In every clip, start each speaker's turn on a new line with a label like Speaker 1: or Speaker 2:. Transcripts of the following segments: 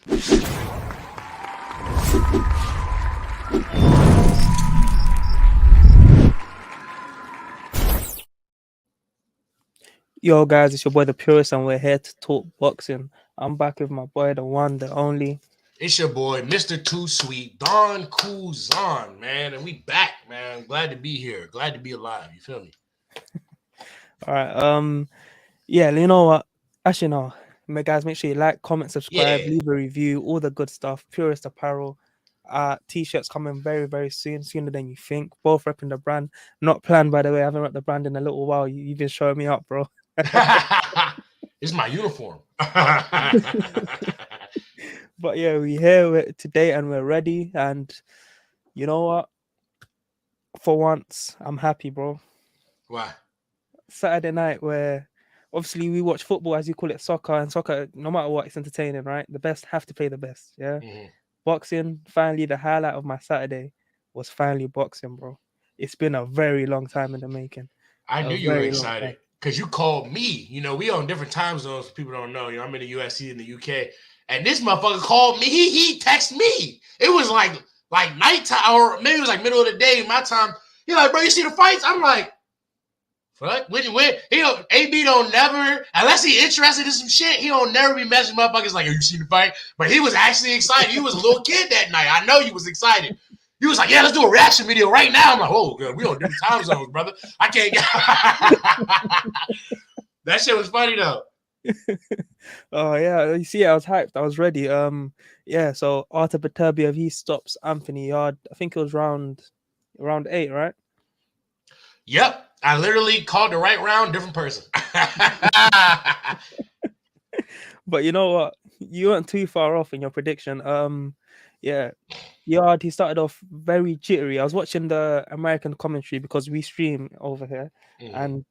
Speaker 1: Yo, guys, it's your boy the Purist, and we're here to talk boxing. I'm back with my boy, the one, the only.
Speaker 2: It's your boy, Mr. Too Sweet, Don Kuzan, man, and we back, man. Glad to be here. Glad to be alive. You feel me?
Speaker 1: All right. Yeah, you know what? Actually, no. Guys, make sure you like, comment, subscribe,
Speaker 2: Yeah.
Speaker 1: leave a review, all the good stuff. Purist Apparel. T-shirts coming very, very soon, sooner than you think. Both repping the brand. Not planned, by the way. I haven't repped the brand in a little while. You've been showing me up, bro.
Speaker 2: It's my uniform.
Speaker 1: But yeah, we're here today and we're ready. And you know what? For once, I'm happy, bro.
Speaker 2: Why?
Speaker 1: Saturday night, where obviously we watch football, as you call it, soccer, and soccer, no matter what, it's entertaining, right? The best have to play the best. Yeah.
Speaker 2: Mm-hmm.
Speaker 1: Boxing, finally, the highlight of my Saturday was finally boxing, bro. It's been a very long time in the making.
Speaker 2: I knew you were excited because you called me. You know, we on different time zones. People don't know. You know, I'm in the USC in the UK, and this motherfucker called me. He texted me. It was like nighttime, or maybe it was like middle of the day, my time. He's like, bro, you see the fights? I'm like, fuck. When he don't, AB don't never, unless he interested in some shit, he don't never be messing motherfuckers like, yo, you seen the fight? But he was actually excited. He was a little kid that night. I know he was excited. He was like, yeah, let's do a reaction video right now. I'm like, oh, God, we on different time zones, brother. I can't get that shit was funny though.
Speaker 1: Oh yeah, you see, I was hyped. I was ready. Yeah. So Artur Beterbiev, he stops Anthony Yarde. I think it was round 8, right?
Speaker 2: Yep. I literally called the right round, different person.
Speaker 1: But you know what? You weren't too far off in your prediction. Yeah, Yarde, he started off very jittery. I was watching the American commentary because we stream over here, and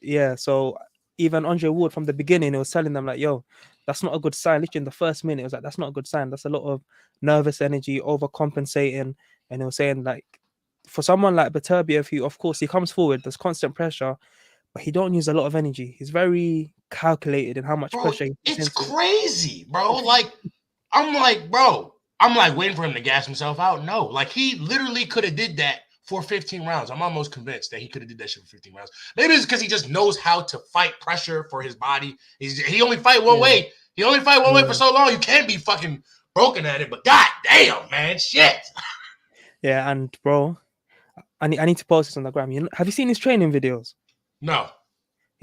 Speaker 1: yeah. So even Andre Ward from the beginning, it was telling them like, "Yo, that's not a good sign." Literally in the first minute, it was like, "That's not a good sign. That's a lot of nervous energy, overcompensating." And it was saying like, for someone like Beterbiev, who of course he comes forward, there's constant pressure, but he don't use a lot of energy. He's very calculated in how much pressure he puts
Speaker 2: it's
Speaker 1: into
Speaker 2: crazy, bro. Like, I'm like waiting for him to gas himself out. No, like he literally could have did that for 15 rounds. I'm almost convinced that he could have did that shit for 15 rounds. Maybe it's because he just knows how to fight pressure for his body. He only fight one way. He only fight one way for so long. You can't be fucking broken at it. But god damn, man, shit.
Speaker 1: Yeah, and bro, I need to post this on the gram. Have you seen his training videos?
Speaker 2: No.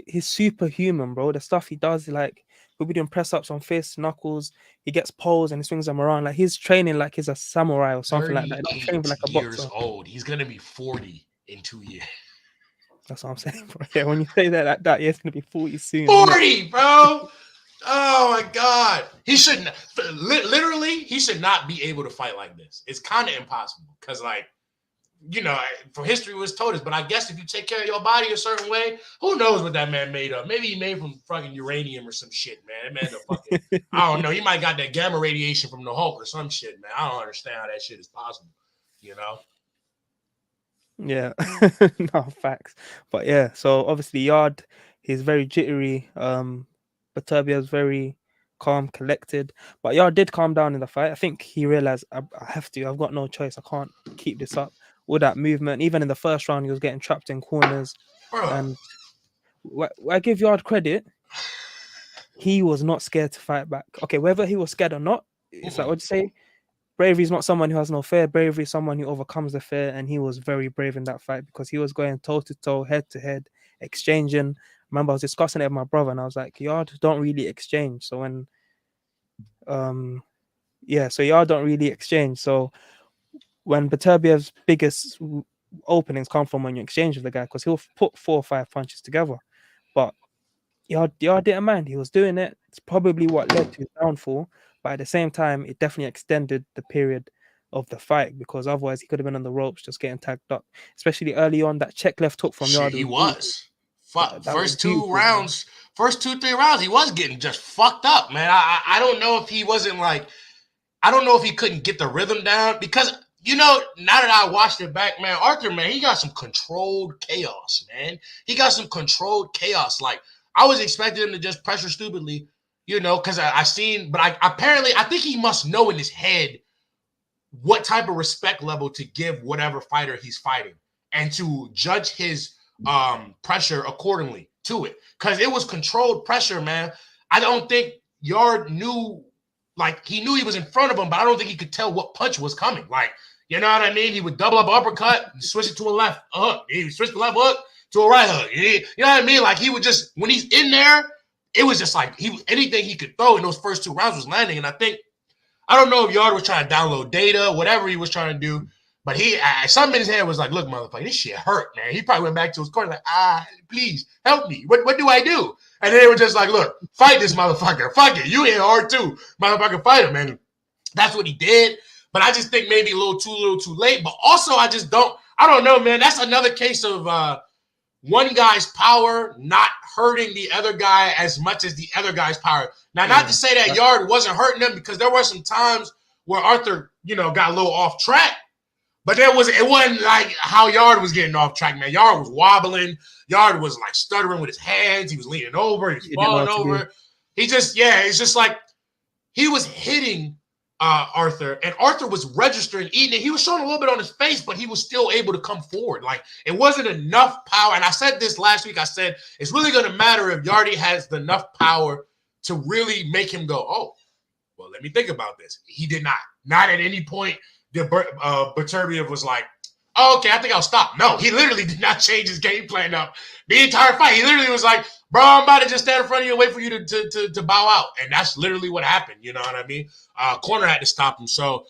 Speaker 1: He's superhuman, bro. The stuff he does, like he'll be doing press ups on fists, knuckles. He gets poles and he swings them around. Like he's training like he's a samurai or something like that. Not training like a boxer.
Speaker 2: Years old. He's gonna be 40 in 2 years.
Speaker 1: That's what I'm saying, bro. Yeah, when you say that like that, yeah, it's gonna be 40 soon.
Speaker 2: 40, bro. Oh my god. He shouldn't. Literally, he should not be able to fight like this. It's kind of impossible because, like, you know, for history was told us, but I guess if you take care of your body a certain way, who knows what that man made of? Maybe he made from fucking uranium or some shit, man. That man, the fucking, I don't know. He might got that gamma radiation from the Hulk or some shit, man. I don't understand how that shit is possible, you know?
Speaker 1: Yeah, no facts. But yeah, so obviously Yarde, he's very jittery. Beterbiev's very calm, collected. But Yarde did calm down in the fight. I think he realized I have to. I've got no choice. I can't keep this up. All that movement, even in the first round, he was getting trapped in corners. And I give Yarde credit. He was not scared to fight back. Okay, whether he was scared or not, it's like, what do you say? Bravery is not someone who has no fear. Bravery is someone who overcomes the fear. And he was very brave in that fight because he was going toe to toe, head to head, exchanging. I remember I was discussing it with my brother and I was like, Yarde don't really exchange. So when, so Yarde don't really exchange. So when Beterbiev's biggest openings come from when you exchange with the guy, because he'll put 4 or 5 punches together. But Yarde didn't mind. He was doing it. It's probably what led to his downfall. But at the same time, it definitely extended the period of the fight because otherwise he could have been on the ropes just getting tagged up. Especially early on, that check left hook from Yarde.
Speaker 2: He was. First 2 rounds, first 2-3 rounds, he was getting just fucked up, man. I don't know if he wasn't like, I don't know if he couldn't get the rhythm down because, you know, now that I watched it back, man, Arthur, man, he got some controlled chaos, man. He got some controlled chaos. Like, I was expecting him to just pressure stupidly, you know, because I seen, but I think he must know in his head what type of respect level to give whatever fighter he's fighting and to judge his pressure accordingly to it. Because it was controlled pressure, man. I don't think Yarde knew, like, he knew he was in front of him, but I don't think he could tell what punch was coming. Like, you know what I mean? He would double up uppercut, switch it to a left hook. He would switch the left hook to a right hook. You know what I mean? Like, he would just, when he's in there, it was just like anything he could throw in those first 2 rounds was landing. And I don't know if Yarde was trying to download data, whatever he was trying to do, but something in his head was like, look, motherfucker, this shit hurt, man. He probably went back to his corner like, please help me. What do I do? And they were just like, look, fight this motherfucker. Fuck it. You hit hard too. Motherfucker, fight him, man. That's what he did. But I just think maybe a little too late. But also, I don't know, man. That's another case of one guy's power not hurting the other guy as much as the other guy's power. Now, not to say that Yarde wasn't hurting him, because there were some times where Artur, got a little off track, but it wasn't like how Yarde was getting off track, man. Yarde was wobbling. Yarde was like stuttering with his hands. He was leaning over. He was falling over. It's just like he was hitting Artur, and Artur was registering, eating it. He was showing a little bit on his face, but he was still able to come forward. Like, it wasn't enough power. And I said this last week. I said it's really going to matter if Yarde has enough power to really make him go, oh, well, let me think about this. He did not. Not at any point did Beterbiev was like, oh, okay, I think I'll stop. No, he literally did not change his game plan up the entire fight. He literally was like, bro, I'm about to just stand in front of you and wait for you to bow out. And that's literally what happened. You know what I mean? Corner had to stop him. So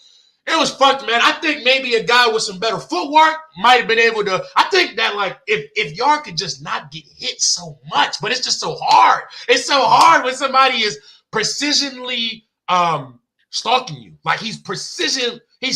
Speaker 2: it was fucked, man. I think maybe a guy with some better footwork might have been able to. I think that, like, if Yarde could just not get hit so much, but it's just so hard. It's so hard when somebody is precisionally stalking you. Like, he's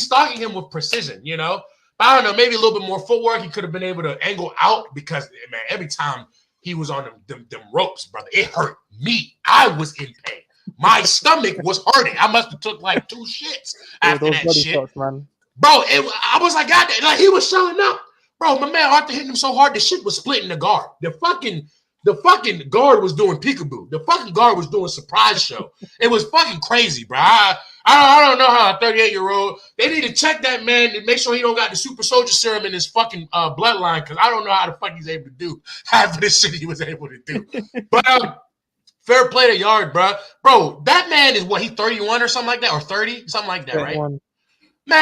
Speaker 2: stalking him with precision, But I don't know, maybe a little bit more footwork. He could have been able to angle out because, man, every time he was on them ropes, brother, it hurt me. I was in pain. My stomach was hurting. I must have took like 2 shits after that shit. Shots, man. Bro, I was like, God, like, he was showing up. Bro, my man Artur hitting him so hard, the shit was splitting the guard. The fucking guard was doing peekaboo. The fucking guard was doing surprise show. It was fucking crazy, bro. I don't know how a 38-year-old, they need to check that man to make sure he don't got the super soldier serum in his fucking bloodline, because I don't know how the fuck he's able to do half of this shit he was able to do. But fair play to Yarde, bro. Bro, that man is, what, he 31 or something like that, or 30? Something like that, right? Man,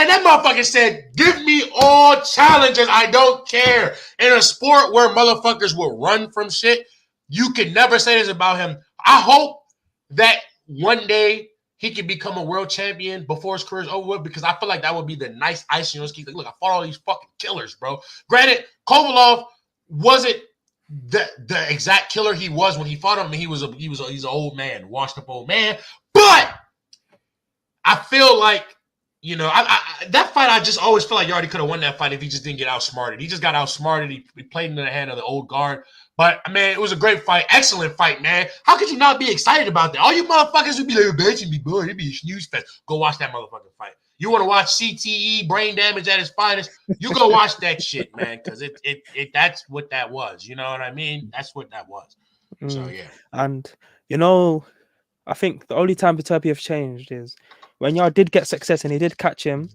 Speaker 2: that motherfucker said, give me all challenges. I don't care. In a sport where motherfuckers will run from shit, you can never say this about him. I hope that one day he can become a world champion before his career is over with, because I feel like that would be the nice icing on his cake. Like, look, I fought all these fucking killers, bro. Granted, Kovalov wasn't the exact killer he was when he fought him. He's an old man, washed up old man. But I feel like, that fight, I just always feel like Yarde could have won that fight if he just didn't get outsmarted. He just got outsmarted. He played into the hand of the old guard. But, man, it was a great fight. Excellent fight, man. How could you not be excited about that? All you motherfuckers would be like, bitch, and be bored. It'd be a snooze fest. Go watch that motherfucking fight. You want to watch CTE, brain damage at its finest? You go watch that shit, man, because that's what that was. You know what I mean? That's what that was. So, yeah.
Speaker 1: And, I think the only time Beterbiev changed is when Yarde did get success and he did catch him.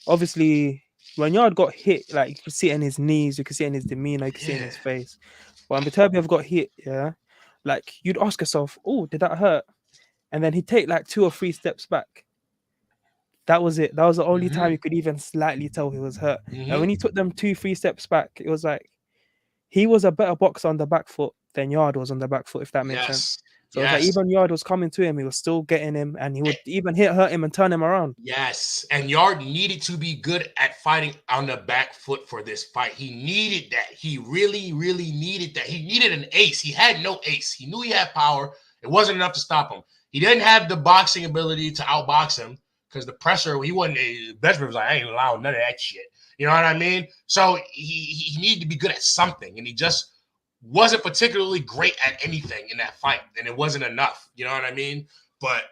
Speaker 1: Obviously, when Yarde got hit, like, you could see it in his knees, you could see it in his demeanor, you could see it in his face. When Beterbiev got hit, like, you'd ask yourself, oh, did that hurt? And then he'd take like 2 or 3 steps back. That was it. That was the only time you could even slightly tell he was hurt. And when he took them 2-3 steps back, it was like he was a better boxer on the back foot than Yarde was on the back foot, if that makes sense. So it's like even Yarde was coming to him, he was still getting him, and he would even hurt him and turn him around.
Speaker 2: Yes, and Yarde needed to be good at fighting on the back foot for this fight. He needed that. He really, really needed that. He needed an ace. He had no ace. He knew he had power. It wasn't enough to stop him. He didn't have the boxing ability to outbox him because the pressure, he wasn't, Beterbiev was like, I ain't allowing none of that shit. You know what I mean? So he needed to be good at something, and he just wasn't particularly great at anything in that fight, and it wasn't enough. You know what I mean? But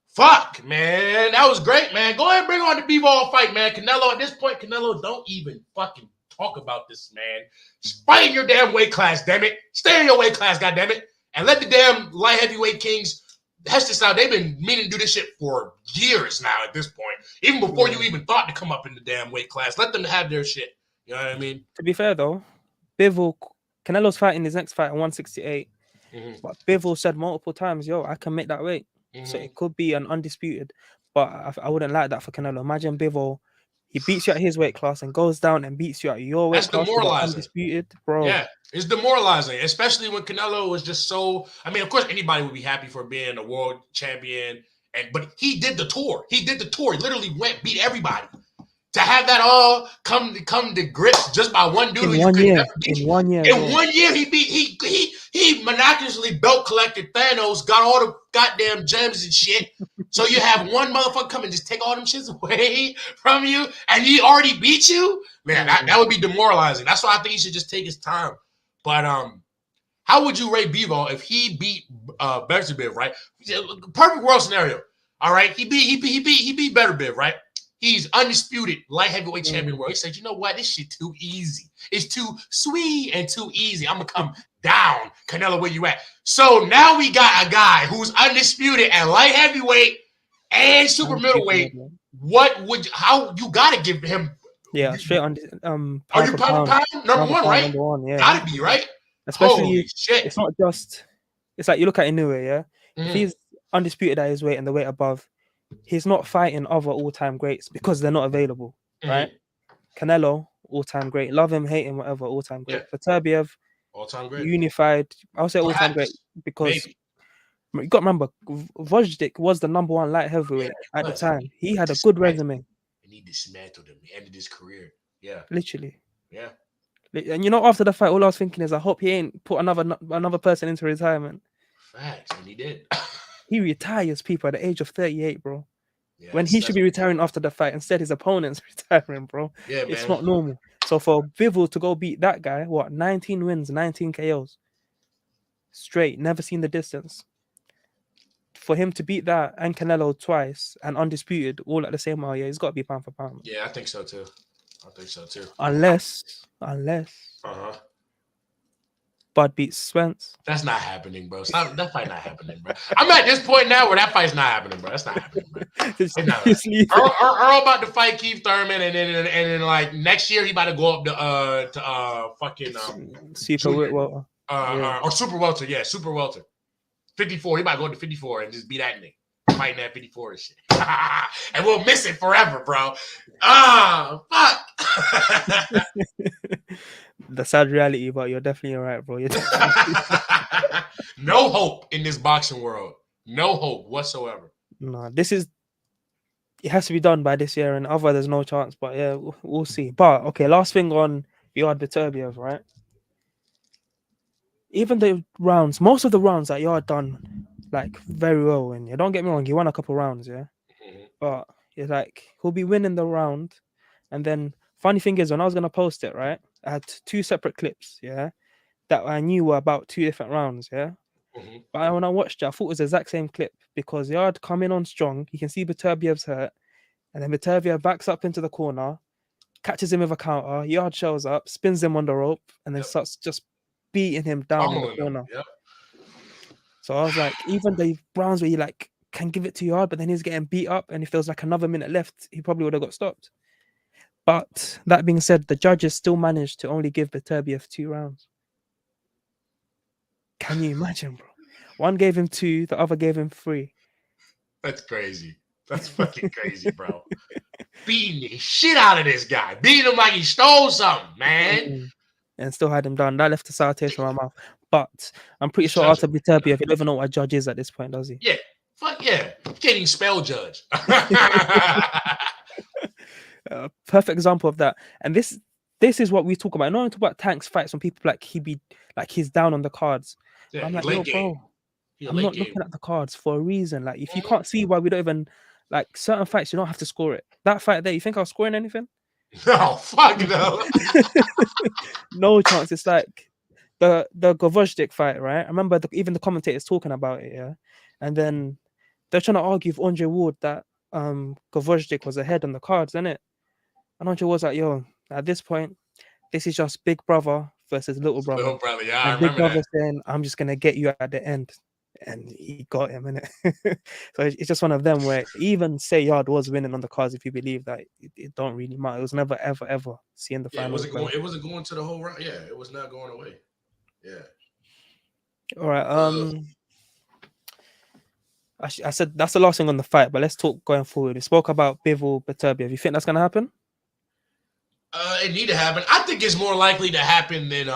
Speaker 2: fuck, man, that was great, man. Go ahead and bring on the B-ball fight, man. Canelo, at this point, Canelo, don't even fucking talk about this, man. Just fight in your damn weight class, damn it. Stay in your weight class, goddamn it. And let the damn light heavyweight kings Heston style, they've been meaning to do this shit for years now at this point. Even before you even thought to come up in the damn weight class. Let them have their shit. You know what I mean?
Speaker 1: To be fair though, Bivol Canelo's fighting his next fight at 168. But Bivol said multiple times, "Yo, I can make that weight." So it could be an undisputed. But I wouldn't like that for Canelo. Imagine Bivol, he beats you at his weight class and goes down and beats you at your weight
Speaker 2: That's
Speaker 1: class with an
Speaker 2: demoralizing.
Speaker 1: undisputed, bro.
Speaker 2: Yeah, it's demoralizing, especially when Canelo was just so. I mean, of course, anybody would be happy for being a world champion, but he did the tour. He did the tour. He literally went beat everybody. To have that all come to grips just by one dude
Speaker 1: In
Speaker 2: who you
Speaker 1: 1
Speaker 2: could
Speaker 1: year,
Speaker 2: never beat.
Speaker 1: in 1 year,
Speaker 2: In
Speaker 1: bro.
Speaker 2: 1 year, he miraculously belt collected Thanos, got all the goddamn gems and shit. So you have one motherfucker come and just take all them shits away from you, and he already beat you? Man, that would be demoralizing. That's why I think he should just take his time. But how would you rate Bivol if he beat Beterbiev, right? Perfect world scenario. All right, he beat Beterbiev, right? He's undisputed light heavyweight champion world. He said, you know what? This shit too easy. It's too sweet and too easy. I'm going to come down. Canelo, where you at? So now we got a guy who's undisputed at light heavyweight and super middleweight. How you got to give him?
Speaker 1: Yeah, straight on.
Speaker 2: Are you pound for pound? Number one, right?
Speaker 1: Number one, yeah.
Speaker 2: Got to be, right?
Speaker 1: Especially,
Speaker 2: holy shit.
Speaker 1: It's not just, it's like you look at Inoue, yeah? If he's undisputed at his weight and the weight above, he's not fighting other all-time greats because they're not available, right? Canelo, all-time great. Love him, hate him, whatever, all-time great. Beterbiev,
Speaker 2: all-time great.
Speaker 1: Unified. I'll say all-time great because you got to remember, Vojtic was the number one light heavyweight at the time. He had a good resume.
Speaker 2: And he dismantled him. He ended his career. Yeah.
Speaker 1: Literally.
Speaker 2: Yeah.
Speaker 1: And after the fight, all I was thinking is, I hope he ain't put another person into retirement.
Speaker 2: Facts, and he did.
Speaker 1: He retires people at the age of 38, bro. Yeah, when he should be retiring after the fight. Instead, his opponent's retiring, bro.
Speaker 2: Yeah,
Speaker 1: it's not normal. So for Bivol to go beat that guy, 19 wins, 19 KOs. Straight, never seen the distance. For him to beat that and Canelo twice and undisputed all at the same hour, he's got to be pound for pound.
Speaker 2: Yeah, I think so too.
Speaker 1: Unless Bud beats Spence.
Speaker 2: That's not happening, bro. That fight not happening, bro. I'm at this point now where that fight's not happening, bro. That's not happening, bro. Earl about to fight Keith Thurman, and then like next year he about to go up to fucking
Speaker 1: super welter
Speaker 2: or super welter, super welter, 54. He about to go to 54 and just beat that nigga. Fighting that 54 and shit. And we'll miss it forever, bro. Fuck.
Speaker 1: The sad reality, but you're definitely right, bro.
Speaker 2: No hope in this boxing world. No hope whatsoever.
Speaker 1: No, it has to be done by this year, and otherwise there's no chance. But yeah, we'll see. But okay, last thing on Yarde Beterbiev, right? Even the rounds, most of the rounds that Yarde done like very well, and don't get me wrong, he won a couple rounds, yeah. But it's like he'll be winning the round, and then funny thing is, when I was gonna post it, right, I had 2 separate clips, yeah, that I knew were about 2 different rounds, yeah. But when I watched it, I thought it was the exact same clip because Yarde coming on strong, you can see Beterbiev's hurt, and then Beterbiev backs up into the corner, catches him with a counter, Yarde shows up, spins him on the rope, and then starts just beating him down in the corner. So I was like, even the rounds where he like can give it to Yarde, but then he's getting beat up, and if there was like another minute left, he probably would have got stopped. But that being said, the judges still managed to only give Beterbiev 2 rounds. Can you imagine, bro? One gave him 2, the other gave him 3.
Speaker 2: That's crazy. That's fucking crazy, bro. Beating the shit out of this guy. Beating him like he stole something, man.
Speaker 1: And still had him done. That left a sour taste in my mouth. But I'm pretty sure Artur Beterbiev, he don't even know what a judge is at this point, does he?
Speaker 2: Yeah. Fuck yeah. Can't even spell judge.
Speaker 1: Perfect example of that. And this is what we talk about. No one talk about Tank's fights when people like he's down on the cards.
Speaker 2: Yeah,
Speaker 1: I'm like, yo, bro, I'm not looking at the cards for a reason. Like, if you can't see why we don't even like certain fights, you don't have to score it. That fight there, you think I was scoring anything?
Speaker 2: No, fuck no.
Speaker 1: No chance. It's like the Gvozdyk fight, right? I remember even the commentators talking about it, yeah. And then they're trying to argue with Andre Ward that Gvozdyk was ahead on the cards, isn't it? And Andre was like, yo, at this point, this is just big brother versus little brother.
Speaker 2: Little brother, yeah.
Speaker 1: And big brother saying, I'm just gonna get you at the end. and he got him in it. So it's just one of them where even say Yard was winning on the cards, if you believe that, it don't really matter. It was never ever seeing the
Speaker 2: Yeah, it
Speaker 1: finals
Speaker 2: wasn't
Speaker 1: play.
Speaker 2: going. It wasn't going to the whole round. Yeah, it was not going away. Yeah.
Speaker 1: All right.
Speaker 2: Ugh.
Speaker 1: I said that's the last thing on the fight, but let's talk going forward. We spoke about Bivol Beterbiev. You think that's gonna happen?
Speaker 2: It need to happen. I think it's more likely to happen than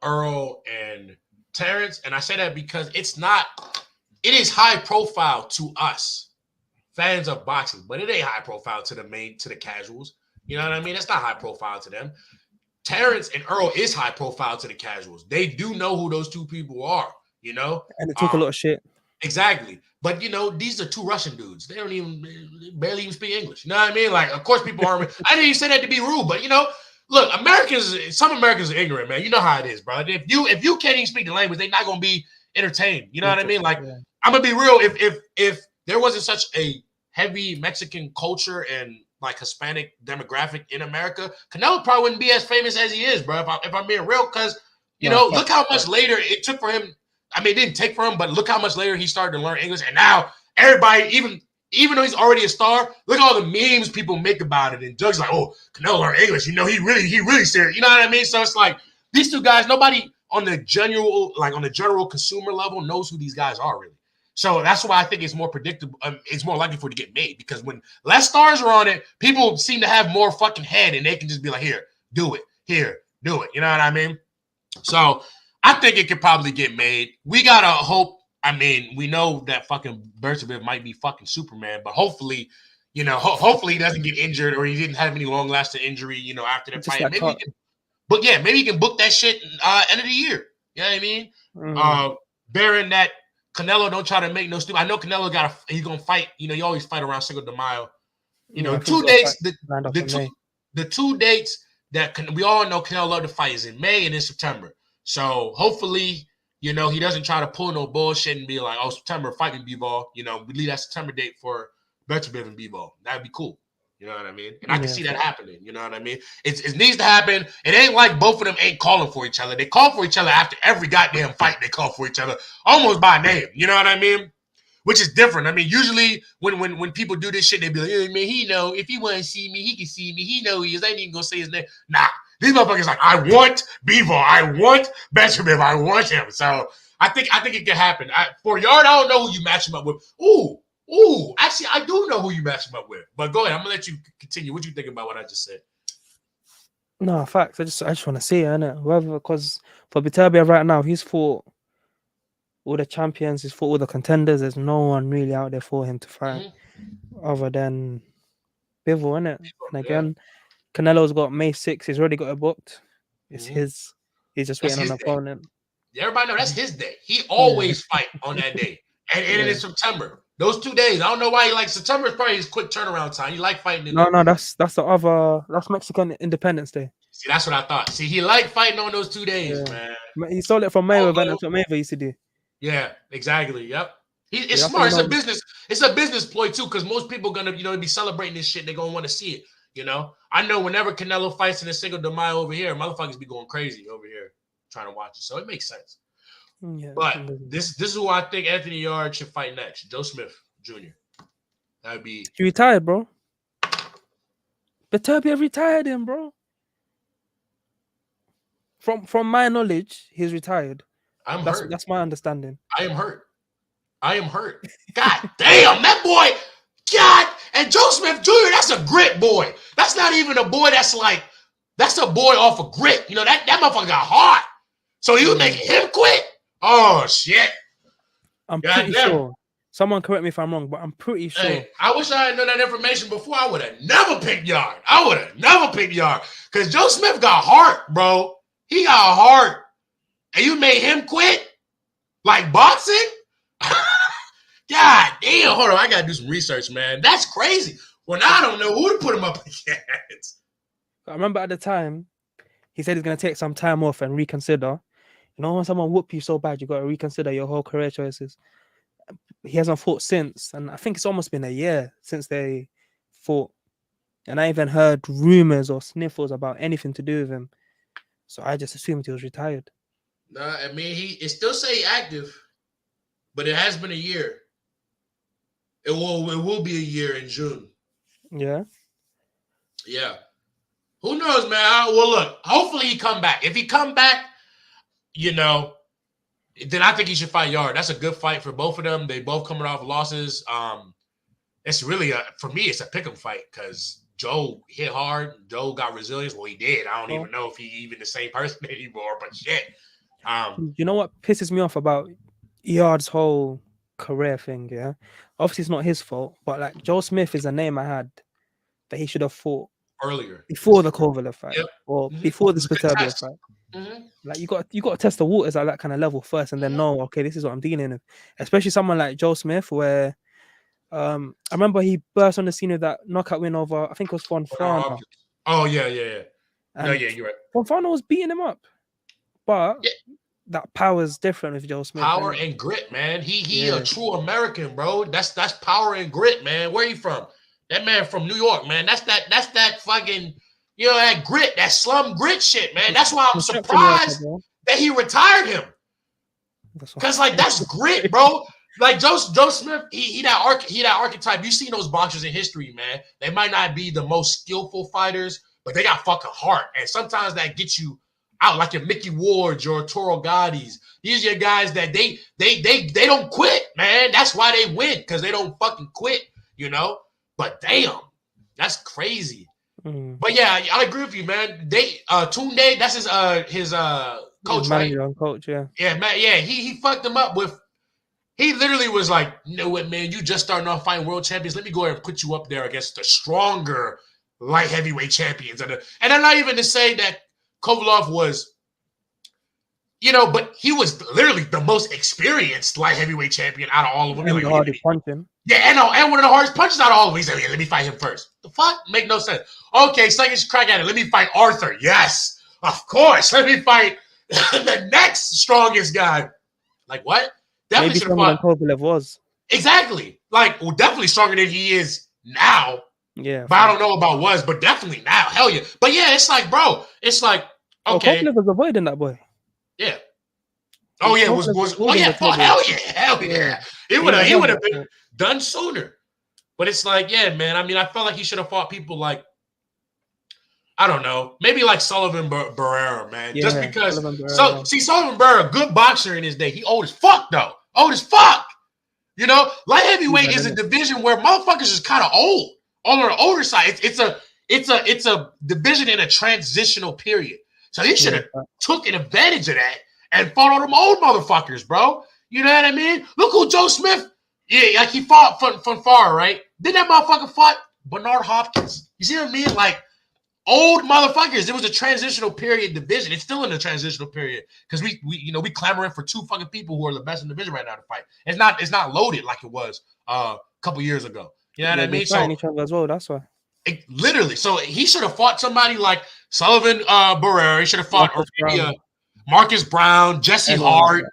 Speaker 2: Earl and Terrence, and I say that because it's not. It is high profile to us fans of boxing, but it ain't high profile to the casuals. You know what I mean? It's not high profile to them. Terrence and Earl is high profile to the casuals. They do know who those two people are. You know,
Speaker 1: And they talk a lot of shit.
Speaker 2: exactly. But these are two Russian dudes. They barely even speak English. You know what I mean? Like, of course, people aren't. I didn't even say that to be rude, but look, some Americans are ignorant, man. You know how it is, bro. If you can't even speak the language, they're not gonna be entertained. You know what I mean? Like,
Speaker 1: Yeah.
Speaker 2: I'm gonna be real. If there wasn't such a heavy Mexican culture and like Hispanic demographic in America, Canelo probably wouldn't be as famous as he is, bro. If I'm being real, because look how much later it took for him. I mean, it didn't take for him, but look how much later he started to learn English, and now everybody, even though he's already a star, look at all the memes people make about it. And Doug's like, "Oh, Canelo learned English. He really serious." You know what I mean? So it's like these two guys. Nobody on the general consumer level knows who these guys are really. So that's why I think it's more predictable. It's more likely for it to get made because when less stars are on it, people seem to have more fucking head, and they can just be like, "Here, do it. Here, do it." You know what I mean? So I think it could probably get made. We gotta hope. I mean, we know that fucking Beterbiev might be fucking Superman, but hopefully, hopefully he doesn't get injured or he didn't have any long-lasting injury, after that fight. Maybe he can, but yeah, maybe he can book that shit end of the year. You know what I mean? Bearing that Canelo don't try to make no stupid. I know Canelo he's gonna fight. You always fight around Cinco de Mayo. Two dates. The two dates that we all know Canelo love to fight is in May and in September. So hopefully, he doesn't try to pull no bullshit and be like, "Oh, September, fight me, B-ball." We leave that September date for Beterbiev and B-ball. That'd be cool. You know what I mean? And I can see that happening. You know what I mean? It needs to happen. It ain't like both of them ain't calling for each other. They call for each other after every goddamn fight. They call for each other almost by name. You know what I mean? Which is different. I mean, usually when people do this shit, they be like, "Hey, man, he know if he want to see me, he can see me. He know he is. I ain't even gonna say his name." Nah, these motherfuckers like, "I want Bevo. I want Beterbiev. I want him." So I think it can happen. For Yarde, I don't know who you match him up with. Ooh. Actually, I do know who you match him up with. But go ahead. I'm gonna let you continue. What you think about what I just said?
Speaker 1: No facts. I just want to see it, innit? Whether because for Beterbiev right now, he's fought all the champions, he's fought all the contenders. There's no one really out there for him to fight other than Bivol, innit? And again, Canelo's got May 6th. He's already got it booked. It's his. He's just waiting on an opponent.
Speaker 2: Everybody know that's his day. He always fight on that day. And in September. Those 2 days. I don't know why he likes September is probably his quick turnaround time. He like fighting in
Speaker 1: that's the other. That's Mexican Independence Day.
Speaker 2: See, that's what I thought. See, he liked fighting on those 2 days, man.
Speaker 1: He stole it from Mayweather, and that's what Mayweather used to do.
Speaker 2: Yeah, exactly. Yep. It's smart. It's a business. It's a business ploy too, because most people gonna be celebrating this shit. They're gonna want to see it. I know whenever Canelo fights in a Cinco de Mayo over here, motherfuckers be going crazy over here trying to watch it. So it makes sense.
Speaker 1: Yeah,
Speaker 2: but this is who I think Anthony Yarde should fight next. Joe Smith Jr. That would be.
Speaker 1: He retired, bro. Beterbiev retired him, bro. From my knowledge, he's retired.
Speaker 2: Hurt.
Speaker 1: That's my understanding.
Speaker 2: I am hurt. God damn, that boy. God, and Joe Smith Jr., that's a grit boy. That's not even a boy that's a boy off of grit. That motherfucker got heart. So you making him quit? Oh, shit.
Speaker 1: I'm pretty sure. Someone correct me if I'm wrong, but I'm pretty sure.
Speaker 2: Hey, I wish I had known that information before. I would have never picked Yarde. Because Joe Smith got heart, bro. He got heart. And you made him quit? Like boxing? God damn. Hold on. I got to do some research, man. That's crazy. Well, now I don't know who to put him up against.
Speaker 1: I remember at the time, he said he's going to take some time off and reconsider. When someone whoop you so bad, you got to reconsider your whole career choices. He hasn't fought since. And I think it's almost been a year since they fought. And I even heard rumors or sniffles about anything to do with him. So I just assumed he was retired.
Speaker 2: No, I mean it still say active, but it has been a year. It will be a year in June.
Speaker 1: Yeah.
Speaker 2: Yeah. Who knows, man? Well, look. Hopefully he come back. If he come back, you know, then I think he should fight Yarde. That's a good fight for both of them. They both coming off losses. It's really for me, it's a pick'em fight because Joe hit hard. Joe got resilience. Well, he did. I don't even know if he even the same person anymore. But shit.
Speaker 1: You know what pisses me off about Yarde's whole career thing? Yeah, obviously it's not his fault, but like Joe Smith is a name I had that he should have fought
Speaker 2: earlier
Speaker 1: before the Kovalev fight
Speaker 2: yep.
Speaker 1: or
Speaker 2: Mm-hmm.
Speaker 1: before this Beterbiev fight.
Speaker 2: Mm-hmm.
Speaker 1: Like you got to test the waters at that kind of level first, and then know, okay, this is what I'm dealing with. Especially someone like Joe Smith, where I remember he burst on the scene with that knockout win over, I think it was Fonfana.
Speaker 2: Oh yeah. No, yeah, you're right.
Speaker 1: Fonfana was beating him up, but that power's different with Joe Smith.
Speaker 2: Power and grit, man. He a true American, bro. That's power and grit, man. Where you from? That man from New York, man. That's that fucking, that grit, that slum grit shit, man. That's why I'm surprised that he retired him. Because like that's grit, bro. Like Joe Smith, he that archetype. You see those boxers in history, man. They might not be the most skillful fighters, but they got fucking heart. And sometimes that gets you out, like your Mickey Wards, your Toro Gottis. These are guys that they don't quit, man. That's why they win, because they don't fucking quit, But damn, that's crazy. But yeah, I agree with you, man. Tunde, that's his coach, right?
Speaker 1: Coach, yeah.
Speaker 2: Yeah, man. Yeah, he fucked him up with. He literally was like, "You know what, man? You just starting off fighting world champions. Let me go ahead and put you up there against the stronger light heavyweight champions." And I'm not even to say that Kovalev was, but he was literally the most experienced light heavyweight champion out of all of them.
Speaker 1: And the hardest punching.
Speaker 2: Yeah, and one of the hardest punches out of all of them. He said, "Yeah, let me fight him first." The fuck? Make no sense. Okay, second crack at it. Let me fight Arthur. Yes, of course. Let me fight the next strongest guy. Like what? Definitely
Speaker 1: maybe stronger than Kovalev was.
Speaker 2: Exactly. Like, well, definitely stronger than he is now.
Speaker 1: Yeah.
Speaker 2: But I don't know about was, but definitely now. Hell yeah. But yeah, it's like, bro, it's like, okay.
Speaker 1: Kovalev was avoiding that boy.
Speaker 2: Yeah. Oh yeah, hell yeah. He would have been done sooner. But it's like, yeah, man. I mean, I felt like he should have fought people like, I don't know, maybe like Sullivan Barrera, man. Yeah, just because. Sullivan Barrera, good boxer in his day. He old as fuck though. Old as fuck. Light heavyweight is a division where motherfuckers is kind of old. On the older side, it's a division in a transitional period. So he should have taken advantage of that and fought all them old motherfuckers, bro. You know what I mean? Look who Joe Smith. Yeah, like he fought from far, right? Then that motherfucker fought Bernard Hopkins. You see what I mean? Like old motherfuckers. It was a transitional period division. It's still in a transitional period because we clamoring for two fucking people who are the best in the division right now to fight. It's not loaded like it was a couple years ago. You know what I mean?
Speaker 1: So each other as well. That's why.
Speaker 2: Literally. So he should have fought somebody like Sullivan Barrera. He should have fought Marcus Brown, Jesse Hart.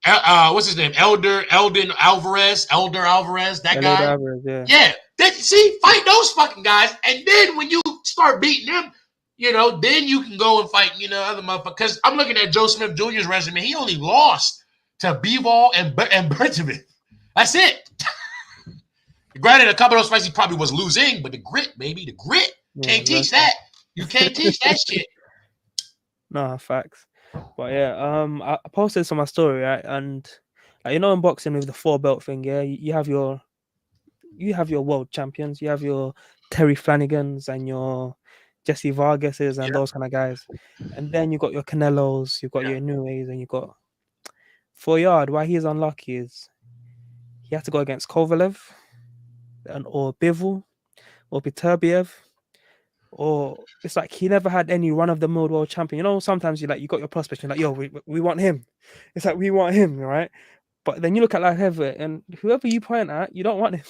Speaker 2: What's his name? Elder Alvarez. That guy.
Speaker 1: Alvarez,
Speaker 2: yeah. See, fight those fucking guys, and then when you start beating them, then you can go and fight, other motherfuckers. Because I'm looking at Joe Smith Jr.'s resume. He only lost to Bivol and Beterbiev. That's it. Granted, a couple of those fights he probably was losing, but the grit, baby, the grit. Can't teach that. You can't teach that shit.
Speaker 1: No, facts. But yeah, I posted this on my story, right? And in boxing with the 4-belt thing, yeah, you have your world champions, you have your Terry Flanagans and your Jesse Vargases and those kind of guys, and then you got your Canelos, you've got your Inues, and you got for Yarde. Why he's unlucky is he had to go against Kovalev, or Bivol, or Beterbiev. Or it's like he never had any run-of-the-mill world champion. Sometimes you got your prospects, you're like, yo, we want him. It's like we want him, right? But then you look at light heavyweight, and whoever you point at, you don't want him.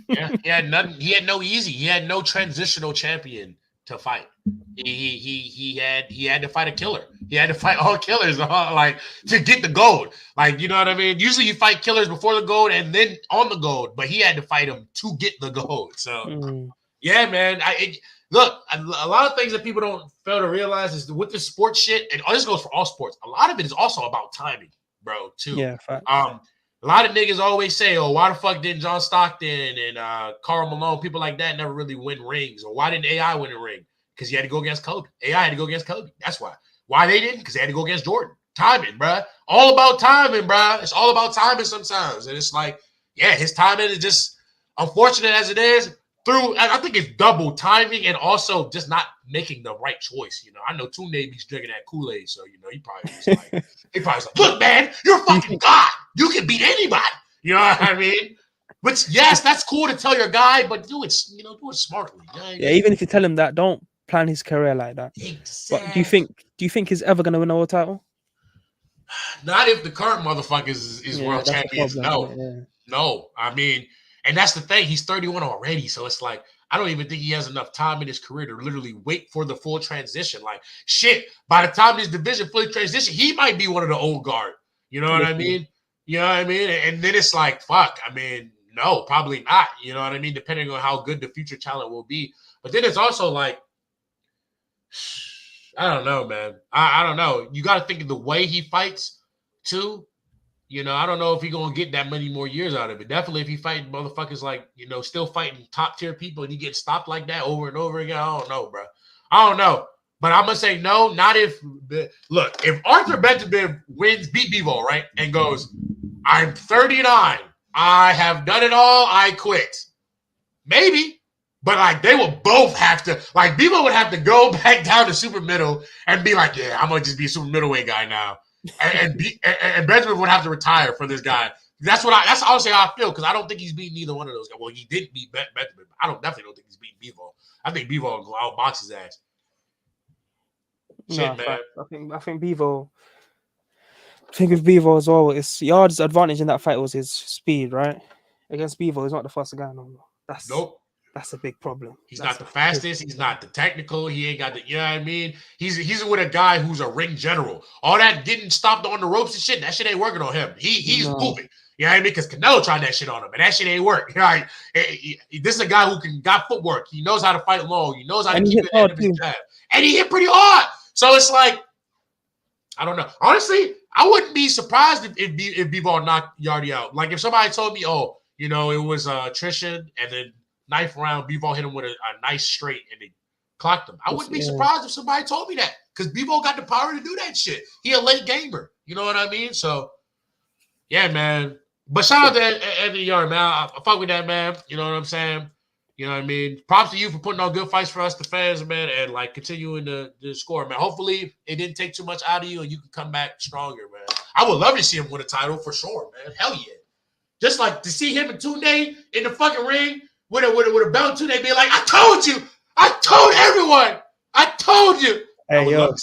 Speaker 2: Yeah, he had nothing. He had no easy. He had no transitional champion to fight. He had to fight a killer. He had to fight all killers, to get the gold. You know what I mean? Usually you fight killers before the gold and then on the gold, but he had to fight them to get the gold. So Yeah, man. Look, a lot of things that people don't fail to realize is with the sports shit, and this goes for all sports. A lot of it is also about timing, bro. Too.
Speaker 1: Yeah, facts.
Speaker 2: A lot of niggas always say, "Oh, why the fuck didn't John Stockton and Karl Malone, people like that, never really win rings? Or why didn't AI win a ring? Because he had to go against Kobe. AI had to go against Kobe. That's why. Why they didn't? Because they had to go against Jordan. Timing, bro. All about timing, bro. It's all about timing sometimes, and it's like, yeah, his timing is just unfortunate as it is. I think it's double timing and also just not making the right choice. You know, I know Tunde be's drinking that Kool-Aid, so you know he probably was like, "Look, man, you're a fucking god. You can beat anybody." You know what I mean? Which, yes, that's cool to tell your guy, but do it smartly. You know what I mean?
Speaker 1: Yeah, even if you tell him that, don't plan his career like that.
Speaker 2: Exactly.
Speaker 1: But do you think he's ever gonna win a world title?
Speaker 2: Not if the current motherfucker is world champions. No. I mean, and that's the thing. He's 31 already, so it's like I don't even think he has enough time in his career to literally wait for the full transition. Like shit, by the time this division fully transition, he might be one of the old guard. You know what I mean? You know what I mean? And then it's like, fuck. I mean, no, probably not. You know what I mean? Depending on how good the future talent will be. But then it's also like, I don't know, man. I don't know. You got to think of the way he fights, too. You know, I don't know if he's going to get that many more years out of it. Definitely if he fighting motherfuckers like, you know, still fighting top-tier people and he gets stopped like that over and over again, I don't know, bro. I don't know. But I'm going to say no, not if – look, if Artur Beterbiev beat Bivol, right, and goes, I'm 39. I have done it all. I quit. Maybe. But, like, they will both have to – like, Bivol would have to go back down to super middle and be like, yeah, I'm going to just be a super middleweight guy now. and Benjamin would have to retire for this guy. That's honestly how I feel because I don't think he's beaten either one of those guys. Well, he didn't beat Benjamin. I definitely don't think he's beaten Bivol. I think Bivol will go outbox his ass. Shit, man.
Speaker 1: I think Bivol. I think with Bivol as well, it's Yarde's advantage in that fight was his speed, right? Against Bivol, he's not the fastest guy no more.
Speaker 2: Nope.
Speaker 1: That's a big problem.
Speaker 2: He's not the fastest. He's not the technical. He ain't got the, you know what I mean? He's with a guy who's a ring general. All that getting stopped on the ropes and shit, that shit ain't working on him. He's moving. You know what I mean? Because Canelo tried that shit on him, and that shit ain't work. Right? This is a guy who got footwork. He knows how to fight long. He knows how to keep it at his jab. And he hit pretty hard. So it's like, I don't know. Honestly, I wouldn't be surprised if Bivol knocked Yarde out. Like if somebody told me, oh, you know, it was attrition and then ninth round, Bivol hit him with a nice straight and they clocked him. I wouldn't be surprised if somebody told me that because Bivol got the power to do that shit. He a late gamer. You know what I mean? So, yeah, man. But shout out to Anthony Yarde, man. I fuck with that, man. You know what I'm saying? You know what I mean? Props to you for putting on good fights for us, the fans, man, and like continuing to score, man. Hopefully it didn't take too much out of you and you can come back stronger, man. I would love to see him win a title for sure, man. Hell yeah. Just like to see him and Tunde in the fucking ring with a belt too, they be like, I told you. I told everyone. I told you.
Speaker 1: Hey, yo,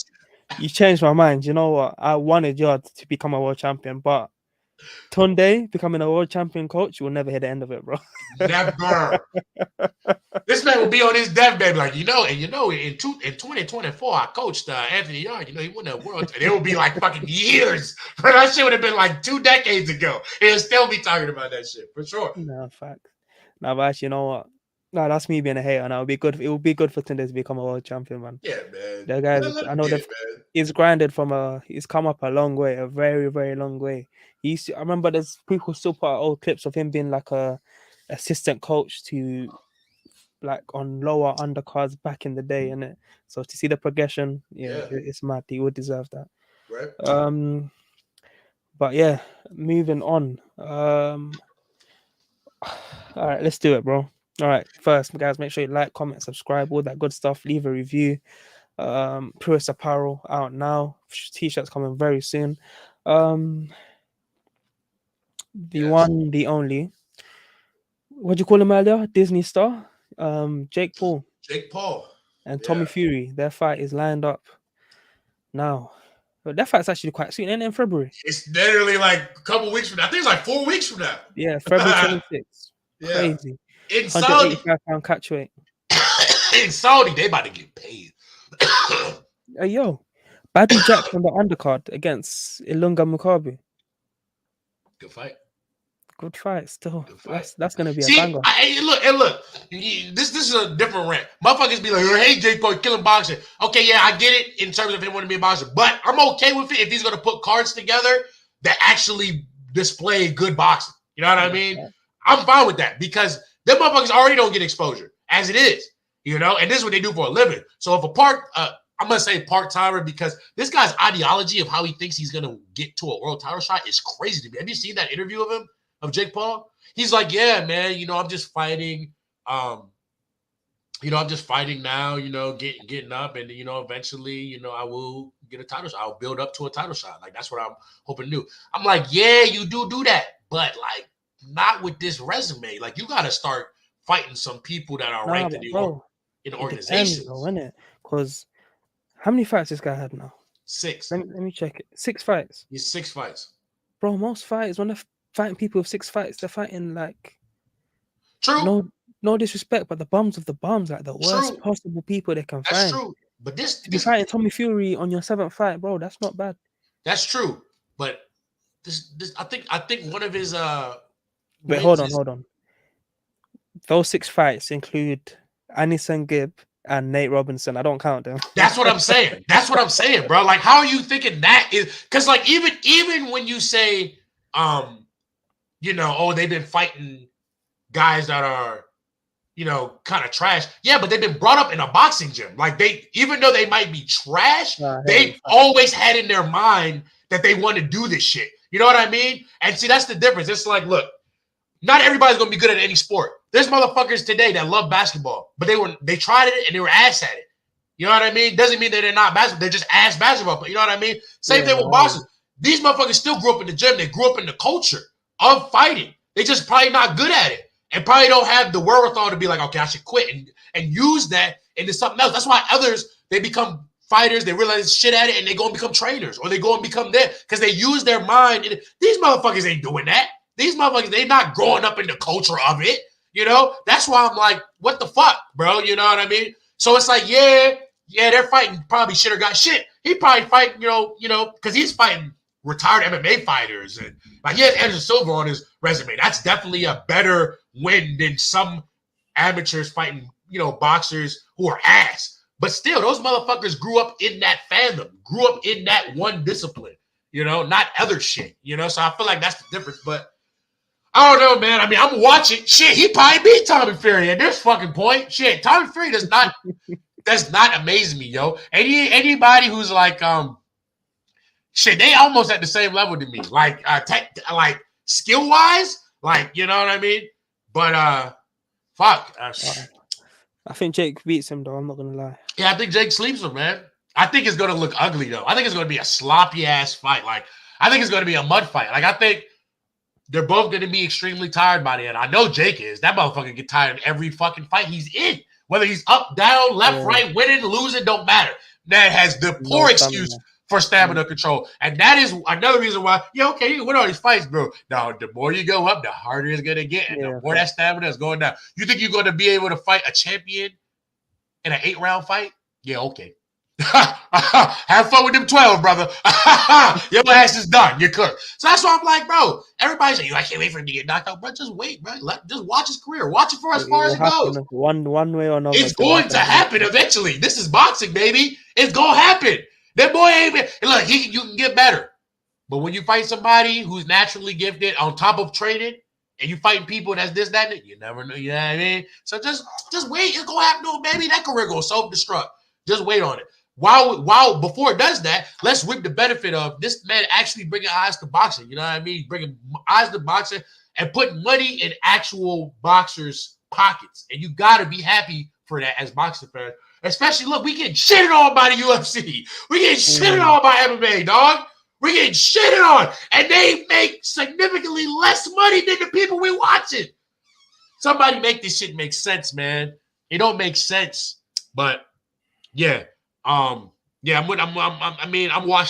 Speaker 1: you changed my mind. You know what? I wanted Yarde to become a world champion, but Tunde becoming a world champion coach will never hit the end of it, bro.
Speaker 2: Never. This man will be on his deathbed like, in 2024, I coached Anthony Yarde. You know, he won that world. And it would be like fucking years. But that shit would have been like 2 decades ago. He'll still be talking about that shit, for sure.
Speaker 1: No, fact. No, but actually, you know what? No, that's me being a hater. Now, it would be good for Tunde to become a world champion, man.
Speaker 2: Yeah, man.
Speaker 1: The guys, I know he's grinded he's come up a long way, a very, very long way. I remember there's people still put out old clips of him being like a assistant coach to like on lower undercards back in the day, innit? So to see the progression, it's mad. He would deserve that.
Speaker 2: Right.
Speaker 1: But yeah, moving on. All right, let's do it, bro. All right, first, guys, make sure you like, comment, subscribe, all that good stuff. Leave a review. Purist apparel out now. T-shirts coming very soon. The one, the only. What do you call him earlier? Disney star. Jake Paul. And Tommy Fury. Their fight is lined up now. But that fight's actually quite soon, ain't it, in February?
Speaker 2: It's literally like a couple weeks from now. I think it's like 4 weeks from now.
Speaker 1: Yeah, February 26th.
Speaker 2: Yeah.
Speaker 1: Crazy.
Speaker 2: In Saudi.
Speaker 1: 185-pound catch weight.
Speaker 2: In Saudi, they about to get paid.
Speaker 1: Hey, yo. Badou Jack on the undercard against Ilunga Mukabe.
Speaker 2: Good fight.
Speaker 1: Good fight still.
Speaker 2: Good fight.
Speaker 1: That's gonna be a
Speaker 2: See,
Speaker 1: banger.
Speaker 2: look. This is a different rant. Motherfuckers be like, hey, Jake Paul, killing boxing. Okay, yeah, I get it in terms of him wanting to be a boxer, but I'm okay with it if he's gonna put cards together that actually display good boxing. You know what I mean?
Speaker 1: Yeah.
Speaker 2: I'm fine with that because them motherfuckers already don't get exposure as it is. You know, and this is what they do for a living. So if I'm gonna say part-timer because this guy's ideology of how he thinks he's gonna get to a world title shot is crazy to me. Have you seen that interview of him, of Jake Paul? He's like, yeah, man, I'm just fighting. I'm just fighting now, getting up and, eventually, I will get a title shot. I'll build up to a title shot. Like, that's what I'm hoping to do. I'm like, yeah, you do that. But, like, not with this resume. Like, you got to start fighting some people that are ranked in the organizations.
Speaker 1: Depends, though, innit? Because how many fights this guy had now?
Speaker 2: 6.
Speaker 1: Let me check it. 6 fights.
Speaker 2: He's 6 fights.
Speaker 1: Bro, most fighters, when they're fighting people with 6 fights, they're fighting, like...
Speaker 2: True.
Speaker 1: No disrespect, but the bums of the bums, like the worst possible people they can find.
Speaker 2: That's true. But this
Speaker 1: fighting Tommy Fury on your 7th fight, bro, that's not bad.
Speaker 2: That's true. But this I think one of his
Speaker 1: Wait, hold on. Those 6 fights include Anderson Gibb and Nate Robinson. I don't count them.
Speaker 2: That's what I'm saying. Bro. Like, how are you thinking that is? Because, like, even when you say, they've been fighting guys that are, kind of trash. Yeah, but they've been brought up in a boxing gym. Like, even though they might be trash, they always had in their mind that they want to do this shit. You know what I mean? And see, that's the difference. It's like, look, not everybody's gonna be good at any sport. There's motherfuckers today that love basketball, but they tried it and they were ass at it. You know what I mean? Doesn't mean that they're not basketball. They're just ass basketball. You know what I mean? Same thing with boxing. These motherfuckers still grew up in the gym. They grew up in the culture of fighting. They just probably not good at it. And probably don't have the wherewithal to be like, okay, I should quit and use that into something else. That's why others, they become fighters, they realize shit at it, and they go and become trainers, or they go and become there because they use their mind. These motherfuckers ain't doing that. These motherfuckers, they not growing up in the culture of it. That's why I'm like, what the fuck, bro? You know what I mean? So it's like, yeah, they're fighting probably shit or got shit. He probably fighting, because he's fighting retired MMA fighters. And like, he has Anderson Silva on his resume. That's definitely a better win than some amateurs fighting, boxers who are ass. But still, those motherfuckers grew up in that fandom, grew up in that one discipline, not other shit, So I feel like that's the difference. But I don't know, man. I mean, I'm watching. Shit, he probably beat Tommy Fury at this fucking point. Shit, Tommy Fury does not amaze me, yo. Anybody who's like, shit, they almost at the same level to me. Like, like skill wise, like, you know what I mean? But fuck.
Speaker 1: I think Jake beats him, though. I'm not gonna lie.
Speaker 2: Yeah, I think Jake sleeps him, man. I think it's gonna look ugly, though. I think it's gonna be a sloppy ass fight. Like, I think it's gonna be a mud fight. Like, I think they're both gonna be extremely tired by the end. I know Jake is. That motherfucker get tired in every fucking fight he's in. Whether he's up, down, left, right, winning, losing, don't matter. That has the poor excuse for stamina control. And that is another reason why, you can win all these fights, bro. Now, the more you go up, the harder it's going to get. And the more that stamina is going down. You think you're going to be able to fight a champion in an 8-round fight? Yeah, okay. Have fun with them 12, brother. Your ass is done. You're cooked. So that's why I'm like, bro, everybody's like, I can't wait for him to get knocked out. Bro, just wait, bro. Just watch his career. Watch it for as far as it goes.
Speaker 1: One way or another.
Speaker 2: It's going to happen eventually. This is boxing, baby. It's going to happen. That boy ain't been. Look, you can get better. But when you fight somebody who's naturally gifted on top of training, and you fighting people that's this, that, you never know. You know what I mean? So just wait. It's going to happen to him, baby. That career going to self-destruct. Just wait on it. While before it does that, let's reap the benefit of this man actually bringing eyes to boxing. You know what I mean? Bringing eyes to boxing and putting money in actual boxers' pockets. And you got to be happy for that as boxing fans. Especially, look, we getting shitted on by the UFC. We getting shitted on by MMA, dog. We getting shitted on. And they make significantly less money than the people we watching. Somebody make this shit make sense, man. It don't make sense. But, yeah. I'm watching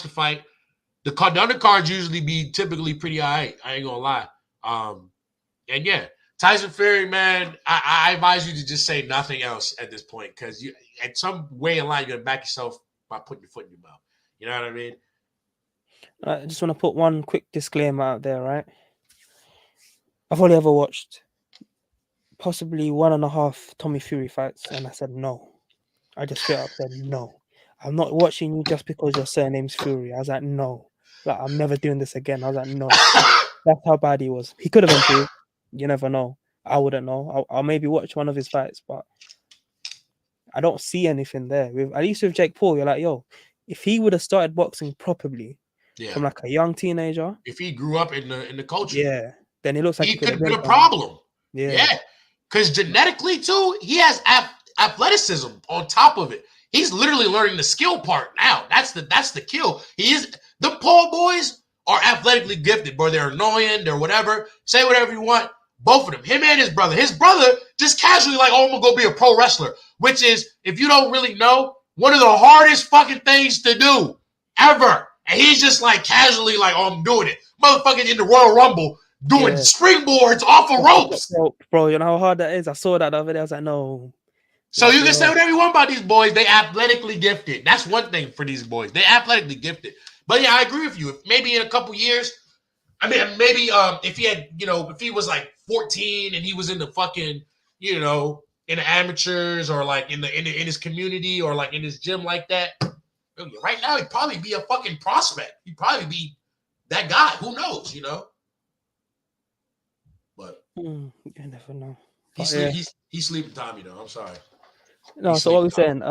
Speaker 2: the fight. The undercards usually be typically pretty all right. I ain't gonna lie. And yeah, Tyson Fury, man, I advise you to just say nothing else at this point because you, at some way in line, you're gonna back yourself by putting your foot in your mouth. You know what I mean?
Speaker 1: I just want to put one quick disclaimer out there, right? I've only ever watched possibly 1.5 Tommy Fury fights, and I said no. I just straight up said no. I'm not watching you just because your surname's Fury. I was like, no. Like, I'm never doing this again. I was like, no. That's how bad he was. He could have improved. You never know. I wouldn't know. I'll maybe watch one of his fights, but I don't see anything there. At least with Jake Paul, you're like, yo, if he would have started boxing properly
Speaker 2: Yeah.
Speaker 1: from like a young teenager,
Speaker 2: if he grew up in the culture,
Speaker 1: yeah, then it looks like
Speaker 2: he
Speaker 1: he could
Speaker 2: could
Speaker 1: have
Speaker 2: have been
Speaker 1: really
Speaker 2: a
Speaker 1: done.
Speaker 2: problem.
Speaker 1: Yeah.
Speaker 2: Because genetically too, he has athleticism on top of it. He's literally learning the skill part now. That's the kill. He is the Paul boys are athletically gifted, bro. They're annoying, they're whatever. Say whatever you want. Both of them, him and his brother. His brother just casually like, oh, I'm gonna go be a pro wrestler, which is, if you don't really know, one of the hardest fucking things to do ever. And he's just like casually like, oh, I'm doing it. Motherfucking in the Royal Rumble doing springboards off of ropes.
Speaker 1: Bro, you know how hard that is? I saw that the other day. I was like, no.
Speaker 2: So you can say whatever you want about these boys. They athletically gifted. That's one thing for these boys. They athletically gifted. But yeah, I agree with you. If maybe in a couple years, I mean, maybe if he had, if he was like 14 and he was in the fucking, in the amateurs or like in his community or like in his gym like that, right now he'd probably be a fucking prospect. He'd probably be that guy. Who knows, But
Speaker 1: you never know.
Speaker 2: He's sleeping Tommy though. I'm sorry.
Speaker 1: No, so what we're saying,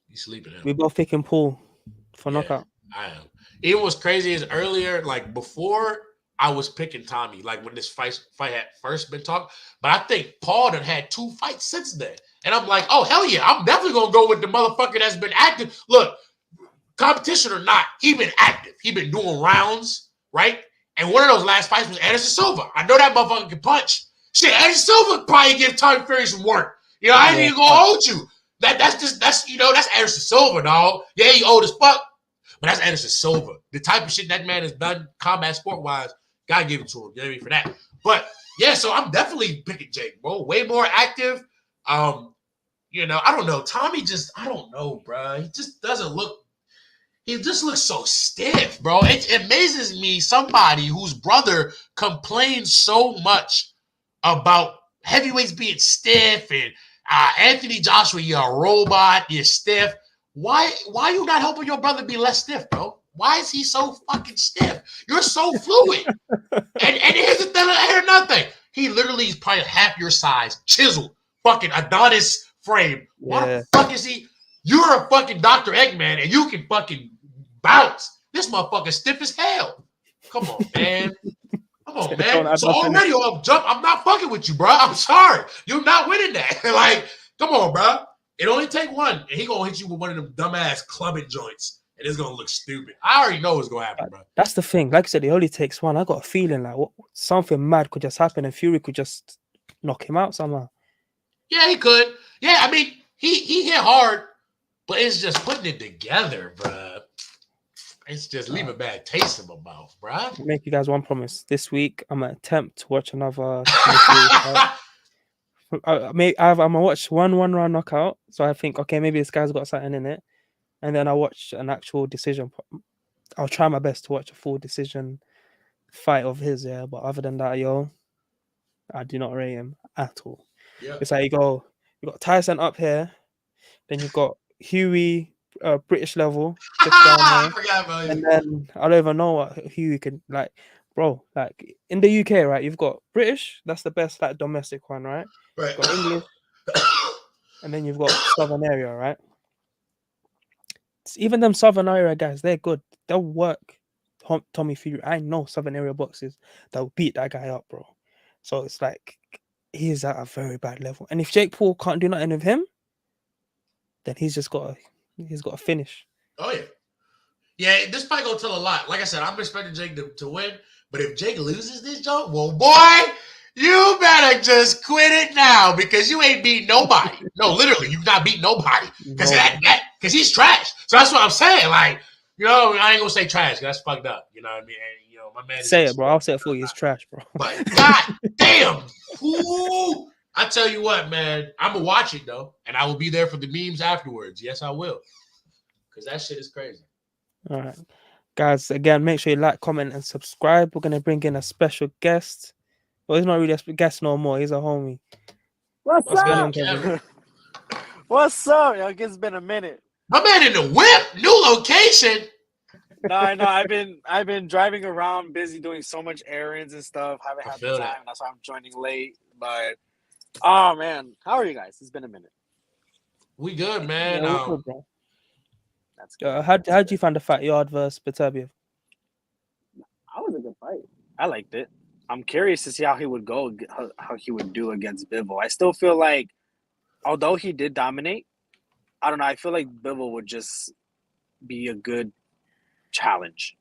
Speaker 2: he's sleeping.
Speaker 1: We both picking Paul for knockout.
Speaker 2: I am. Even what's crazy is earlier, like before, I was picking Tommy, like when this fight had first been talked. But I think Paul done had 2 fights since then. And I'm like, oh, hell yeah, I'm definitely going to go with the motherfucker that's been active. Look, competition or not, he been active. He been doing rounds, right? And one of those last fights was Anderson Silva. I know that motherfucker can punch. Shit, Anderson Silva probably give Tommy Fury some work. I ain't even going to hold you. That's Anderson Silva, dog. Yeah, he old as fuck. But that's Anderson Silva. The type of shit that man has done combat sport-wise, gotta give it to him. You know what I mean? For that. But yeah, so I'm definitely picking Jake, bro. Way more active. I don't know. Tommy I don't know, bro. He just looks so stiff, bro. It amazes me somebody whose brother complains so much about heavyweights being stiff and Anthony Joshua, you're a robot, you're stiff. Why you not helping your brother be less stiff, bro? Why is he so fucking stiff? You're so fluid. and here's the thing, I hear nothing. He literally is probably half your size, chiseled, fucking Adonis frame. Why the fuck is he? You're a fucking Dr. Eggman and you can fucking bounce. This motherfucker stiff as hell. Come on, man. Come on, man. So already I'm not fucking with you, bro. I'm sorry. You're not winning that. Like, come on, bro. It only take one, and he gonna hit you with one of them dumbass clubbing joints, and it's gonna look stupid. I already know what's gonna happen, bro.
Speaker 1: That's the thing. Like I said, it only takes one. I got a feeling like something mad could just happen, and Fury could just knock him out somehow.
Speaker 2: Yeah, he could. Yeah, I mean, he hit hard, but it's just putting it together, bro. It's just leave a bad taste in my mouth, bro.
Speaker 1: I'll make you guys one promise. This week, I'm gonna attempt to watch another. I'm gonna watch one round knockout. So I think, okay, maybe this guy's got something in it, and then I'll watch an actual decision. I'll try my best to watch a full decision fight of his, yeah. But other than that, I do not rate him at all. Yeah. It's like you got Tyson up here, then you've got Huey, British level, just down there, and then I don't even know what Huey can like, bro. Like in the UK, right? You've got British, that's the best like domestic one, right?
Speaker 2: Right.
Speaker 1: You've got English, and then you've got Southern area, right? Even them Southern area guys, they're good. They'll work Tommy Fury. I know Southern area boxers that will beat that guy up, bro. So it's like he's at a very bad level. And if Jake Paul can't do nothing with him, then he's got to finish.
Speaker 2: Oh yeah. Yeah, this fight gonna tell a lot. Like I said, I'm expecting Jake to win. But if Jake loses this job, well, boy, you better just quit it now because you ain't beat nobody. No, literally, you've not beat nobody. Because he's trash. So that's what I'm saying. Like, I ain't gonna say trash because that's fucked up. You know what I mean? And, my man.
Speaker 1: Say it, bro. I'll say it for you. It's trash, bro.
Speaker 2: But god damn, ooh, I tell you what, man. I'm gonna watch it though, and I will be there for the memes afterwards. Yes, I will. Because that shit is crazy.
Speaker 1: All right. Guys, again, make sure you like, comment, and subscribe. We're gonna bring in a special guest. Well, he's not really a guest no more. He's a homie.
Speaker 3: What's
Speaker 1: What's going on,
Speaker 3: up?
Speaker 1: Kevin?
Speaker 3: What's up? Yo, it's been a minute.
Speaker 2: My man in the whip, new location.
Speaker 3: No, I know. I've been driving around, busy doing so much errands and stuff. Haven't
Speaker 2: I
Speaker 3: had
Speaker 2: feel
Speaker 3: the time.
Speaker 2: that.
Speaker 3: That's why I'm joining late. But oh man, how are you guys? It's been a minute.
Speaker 2: We good, man.
Speaker 1: Yeah, we're good, bro.
Speaker 3: That's good.
Speaker 1: How'd you find the Fat Yard versus Beterbiev?
Speaker 3: That was a good fight. I liked it. I'm curious to see how he would go, how he would do against Bivol. I still feel like, although he did dominate, I don't know. I feel like Bivol would just be a good challenge.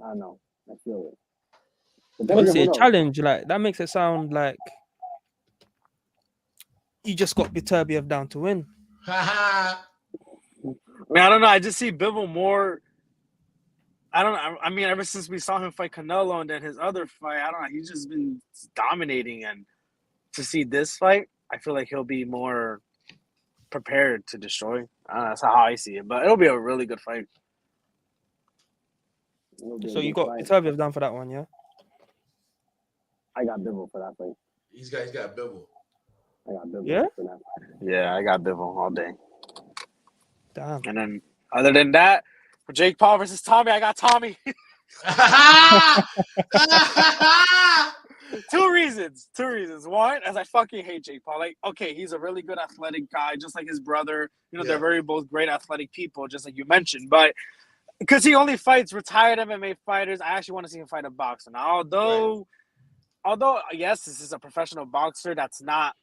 Speaker 3: I don't know. I feel it.
Speaker 1: Honestly, a challenge like that makes it sound like you just got Beterbiev down to win.
Speaker 2: Haha.
Speaker 3: I mean, I don't know. I just see Bivol more. I don't know. I mean, ever since we saw him fight Canelo and then his other fight, I don't know. He's just been dominating. And to see this fight, I feel like he'll be more prepared to destroy. I don't know, that's how I see it. But it'll be a really good fight.
Speaker 1: So you got Beterbiev down for that one, yeah?
Speaker 3: I got Bivol for that fight.
Speaker 2: He's got Bibble.
Speaker 3: I got Bivol
Speaker 1: Yeah?
Speaker 3: for that fight. Yeah, I got Bivol all day.
Speaker 1: Damn.
Speaker 3: And then, other than that, for Jake Paul versus Tommy, I got Tommy. Two reasons. One, as I fucking hate Jake Paul. Like, okay, he's a really good athletic guy, just like his brother. You know, they're very both great athletic people, just like you mentioned. But because he only fights retired MMA fighters, I actually want to see him fight a boxer. Now, although yes, this is a professional boxer that's not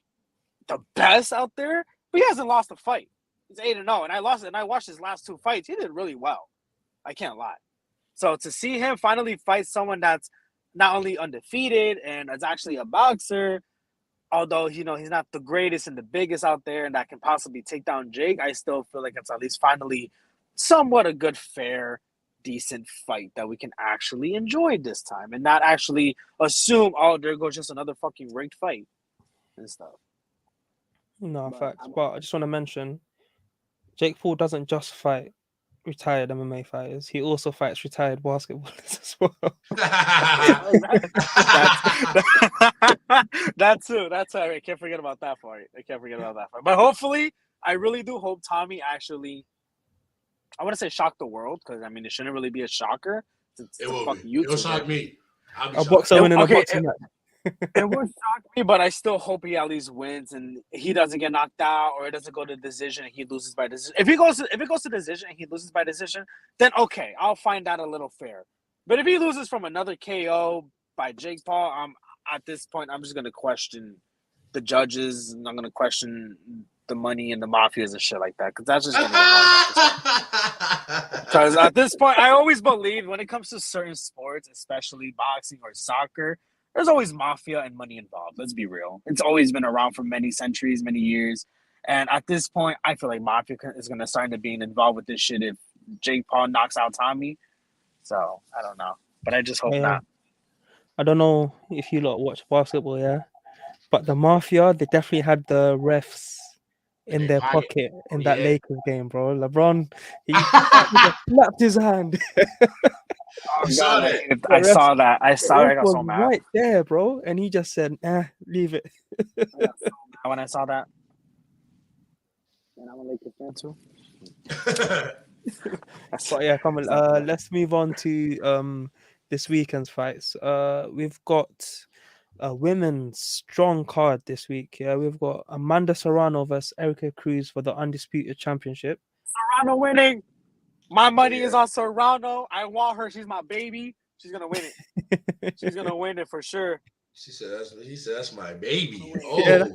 Speaker 3: the best out there, but he hasn't lost a fight. He's 8-0, and I watched his last two fights. He did really well. I can't lie. So to see him finally fight someone that's not only undefeated and is actually a boxer, although he's not the greatest and the biggest out there and that can possibly take down Jake, I still feel like it's at least finally somewhat a good, fair, decent fight that we can actually enjoy this time and not actually assume, oh, there goes just another fucking rigged fight and stuff.
Speaker 1: No, facts. But I just want to mention, Jake Paul doesn't just fight retired MMA fighters. He also fights retired basketballers as well.
Speaker 3: That's too. I can't forget about that fight. But hopefully, I really do hope Tommy actually, I want to say shock the world, because I mean it shouldn't really be a shocker.
Speaker 2: It will be. It'll shock me.
Speaker 1: A boxer winning a boxing match.
Speaker 3: It would shock me, but I still hope he at least wins and he doesn't get knocked out or it doesn't go to decision and he loses by decision. If it goes to decision and he loses by decision, then okay, I'll find that a little fair. But if he loses from another KO by Jake Paul, at this point I'm just gonna question the judges and I'm gonna question the money and the mafias and shit like that, because that's just gonna get hard. Because at this point, I always believe when it comes to certain sports, especially boxing or soccer, there's always mafia and money involved. Let's be real. It's always been around for many centuries, many years. And at this point, I feel like mafia is going to start to being involved with this shit if Jake Paul knocks out Tommy. So, I don't know. But I just hope not.
Speaker 1: I don't know if you lot watch basketball, yeah? But the mafia, they definitely had the refs in their pocket in that Lakers game, bro. LeBron, he slapped his hand.
Speaker 3: Oh, God, I saw that. I got so mad.
Speaker 1: Right there, bro. And he just said, leave it.
Speaker 3: I got so mad when I saw that. And I'm a Lakers fan too.
Speaker 1: But yeah, come on. Let's move on to this weekend's fights. We've got a women's strong card this week. Yeah, we've got Amanda Serrano versus Erica Cruz for the Undisputed Championship.
Speaker 3: Serrano winning. My money is on Serrano. I want her. She's my baby. She's gonna win it. She's gonna win it for sure.
Speaker 2: He said that's my baby. Oh,
Speaker 1: yeah,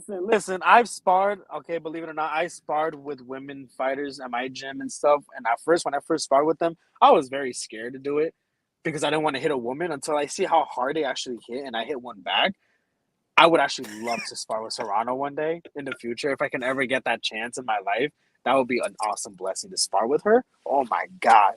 Speaker 3: well, listen. I've sparred. Okay, believe it or not, I sparred with women fighters at my gym and stuff. And when I first sparred with them, I was very scared to do it because I didn't want to hit a woman until I see how hard they actually hit, and I hit one back. I would actually love to spar with Serrano one day in the future if I can ever get that chance in my life. That would be an awesome blessing to spar with her. Oh my God.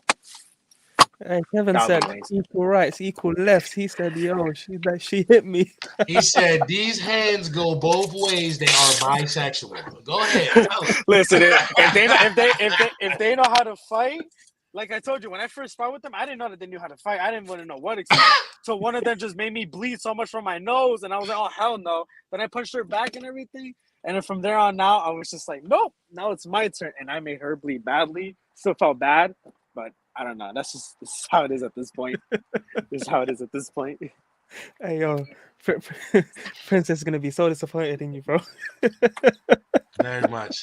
Speaker 1: Hey, Kevin
Speaker 3: That would
Speaker 1: said
Speaker 3: be amazing.
Speaker 1: equal rights, equal lefts. He said, "Yo, she hit me."
Speaker 2: He said these hands go both ways. They are bisexual. Go ahead, tell him.
Speaker 3: Listen, if they know how to fight, like I told you, when I first fought with them, I didn't know that they knew how to fight. I didn't want to know what expect. So one of them just made me bleed so much from my nose, and I was like, "Oh hell no!" Then I punched her back and everything, and then from there on out, I was just like, "Nope, now it's my turn," and I made her bleed badly. Still felt bad, but I don't know. This is how it is at this point. This is how it is at this point.
Speaker 1: Hey, yo, Princess is gonna be so disappointed in you, bro.
Speaker 2: Very much.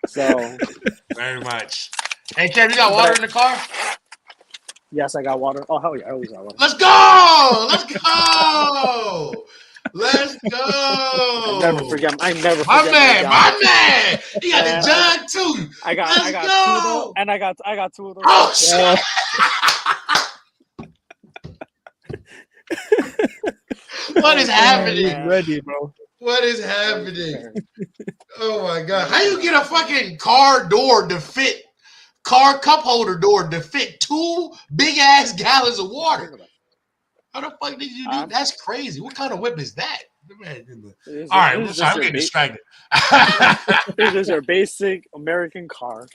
Speaker 3: So
Speaker 2: Very much. Hey, Kev, you got water in the car?
Speaker 3: yes, I got water. Oh hell yeah, I always got water.
Speaker 2: Let's go! Let's go! Let's go!
Speaker 3: I never forget
Speaker 2: My
Speaker 3: my
Speaker 2: man,
Speaker 3: gallon.
Speaker 2: my man! He got the jug too.
Speaker 3: I got
Speaker 2: Let's
Speaker 3: two of
Speaker 2: go!
Speaker 3: those, and I got two of those.
Speaker 2: Oh shit! What is
Speaker 1: He's
Speaker 2: happening?
Speaker 1: ready, bro.
Speaker 2: What is happening? Oh my god! How you get a fucking car door to fit? Car cup holder door to fit 2 big ass gallons of water. How the fuck did you do? That's crazy. What kind of whip is that? All right, I'm sorry, I'm getting distracted.
Speaker 3: This is your basic American car.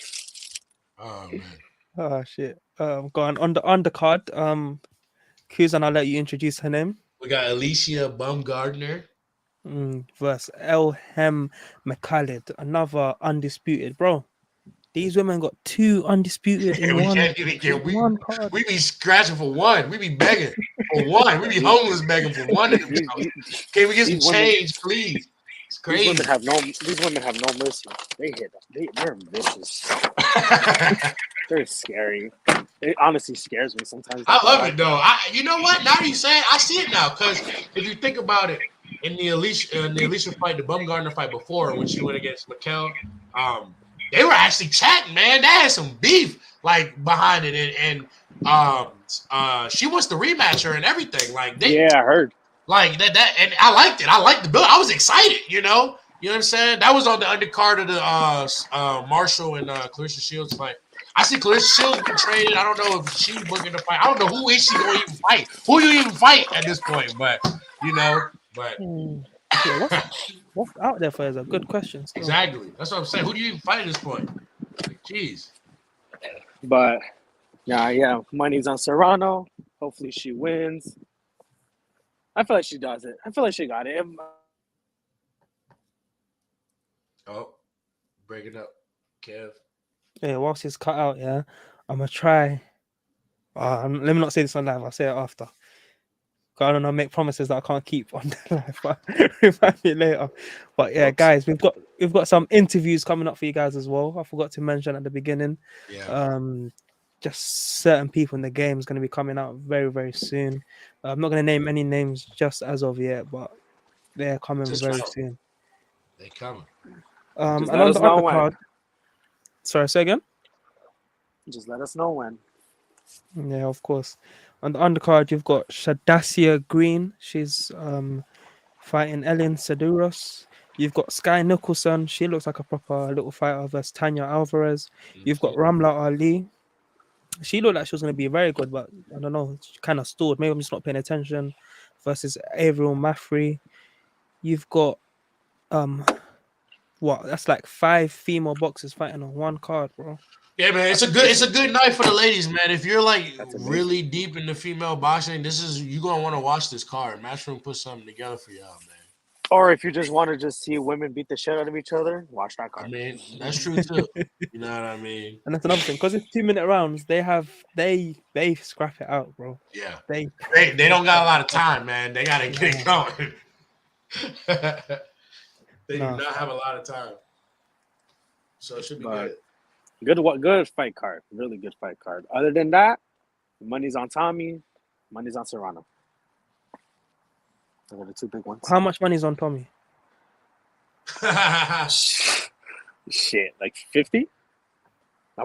Speaker 2: Oh man.
Speaker 1: Oh shit. Go on the undercard. Kuzan, I'll let you introduce her name.
Speaker 2: We got Alicia Baumgardner.
Speaker 1: Versus Elhem McKhalid, another undisputed, bro. These women got 2 undisputed in one card.
Speaker 2: We be scratching for one. We be begging for one. We be homeless begging for one. Can we get some change, please? It's crazy.
Speaker 3: These women have no mercy. They're vicious. They're scary. It honestly scares me sometimes.
Speaker 2: I love it though. You know what? Now that you say it, I see it now. Because if you think about it, in the Alicia fight, the Baumgardner fight before, when she went against Mikkel, they were actually chatting, man. They had some beef like behind it, and she wants to rematch her and everything. Like
Speaker 3: I heard.
Speaker 2: Like that, and I liked it. I liked the build. I was excited, you know. You know what I'm saying? That was on the undercard of the Marshall and Clarissa Shields fight. I see Clarissa Shields been traded. I don't know if she's booking the fight. I don't know who is she going to even fight. Who you even fight at this point? But you know,
Speaker 1: Yeah, what's out there for is a good question. Still.
Speaker 2: Exactly. That's what I'm saying. Who do you even fight at this point? Like, jeez.
Speaker 3: But yeah, money's on Serrano. Hopefully she wins. I feel like she does it. I feel like she got it.
Speaker 2: Oh, break it up, Kev.
Speaker 1: Yeah, whilst it's cut out, yeah, I'm gonna try. Let me not say this on live. I'll say it after. I don't know, make promises that I can't keep on the live. But remind me later. But yeah, guys, we've got some interviews coming up for you guys as well. I forgot to mention at the beginning.
Speaker 2: Yeah.
Speaker 1: Just certain people in the game is going to be coming out very, very soon. I'm not going to name any names just as of yet, but they're coming very soon.
Speaker 2: They coming.
Speaker 1: And on the undercard, sorry, say again.
Speaker 3: Just let us know when.
Speaker 1: Yeah, of course. On the undercard, you've got Shadasia Green. She's fighting Ellen Seduros. You've got Sky Nicholson. She looks like a proper little fighter versus Tanya Alvarez. You've got Ramla Ali. She looked like she was going to be very good, but I don't know. She kind of stalled. Maybe I'm just not paying attention. Versus Avril Maffrey. You've got that's like 5 female boxers fighting on one card, bro.
Speaker 2: Yeah, man, it's a good night for the ladies, man. If you're like really deep into female boxing, you're gonna want to watch this card. Matchroom put something together for y'all, man.
Speaker 3: Or if you just want to just see women beat the shit out of each other, watch that card.
Speaker 2: I mean, that's true too. You know what I mean?
Speaker 1: And that's another thing, because it's 2-minute rounds. They scrap it out, bro.
Speaker 2: Yeah,
Speaker 1: they
Speaker 2: don't got a lot of time, man. They gotta get it going. They do not have a lot of time, so it should be good.
Speaker 3: Good fight card. Really good fight card. Other than that, money's on Tommy. Money's on Serrano. Those are the 2 big ones.
Speaker 1: How much money's on Tommy?
Speaker 3: Shit, like 50?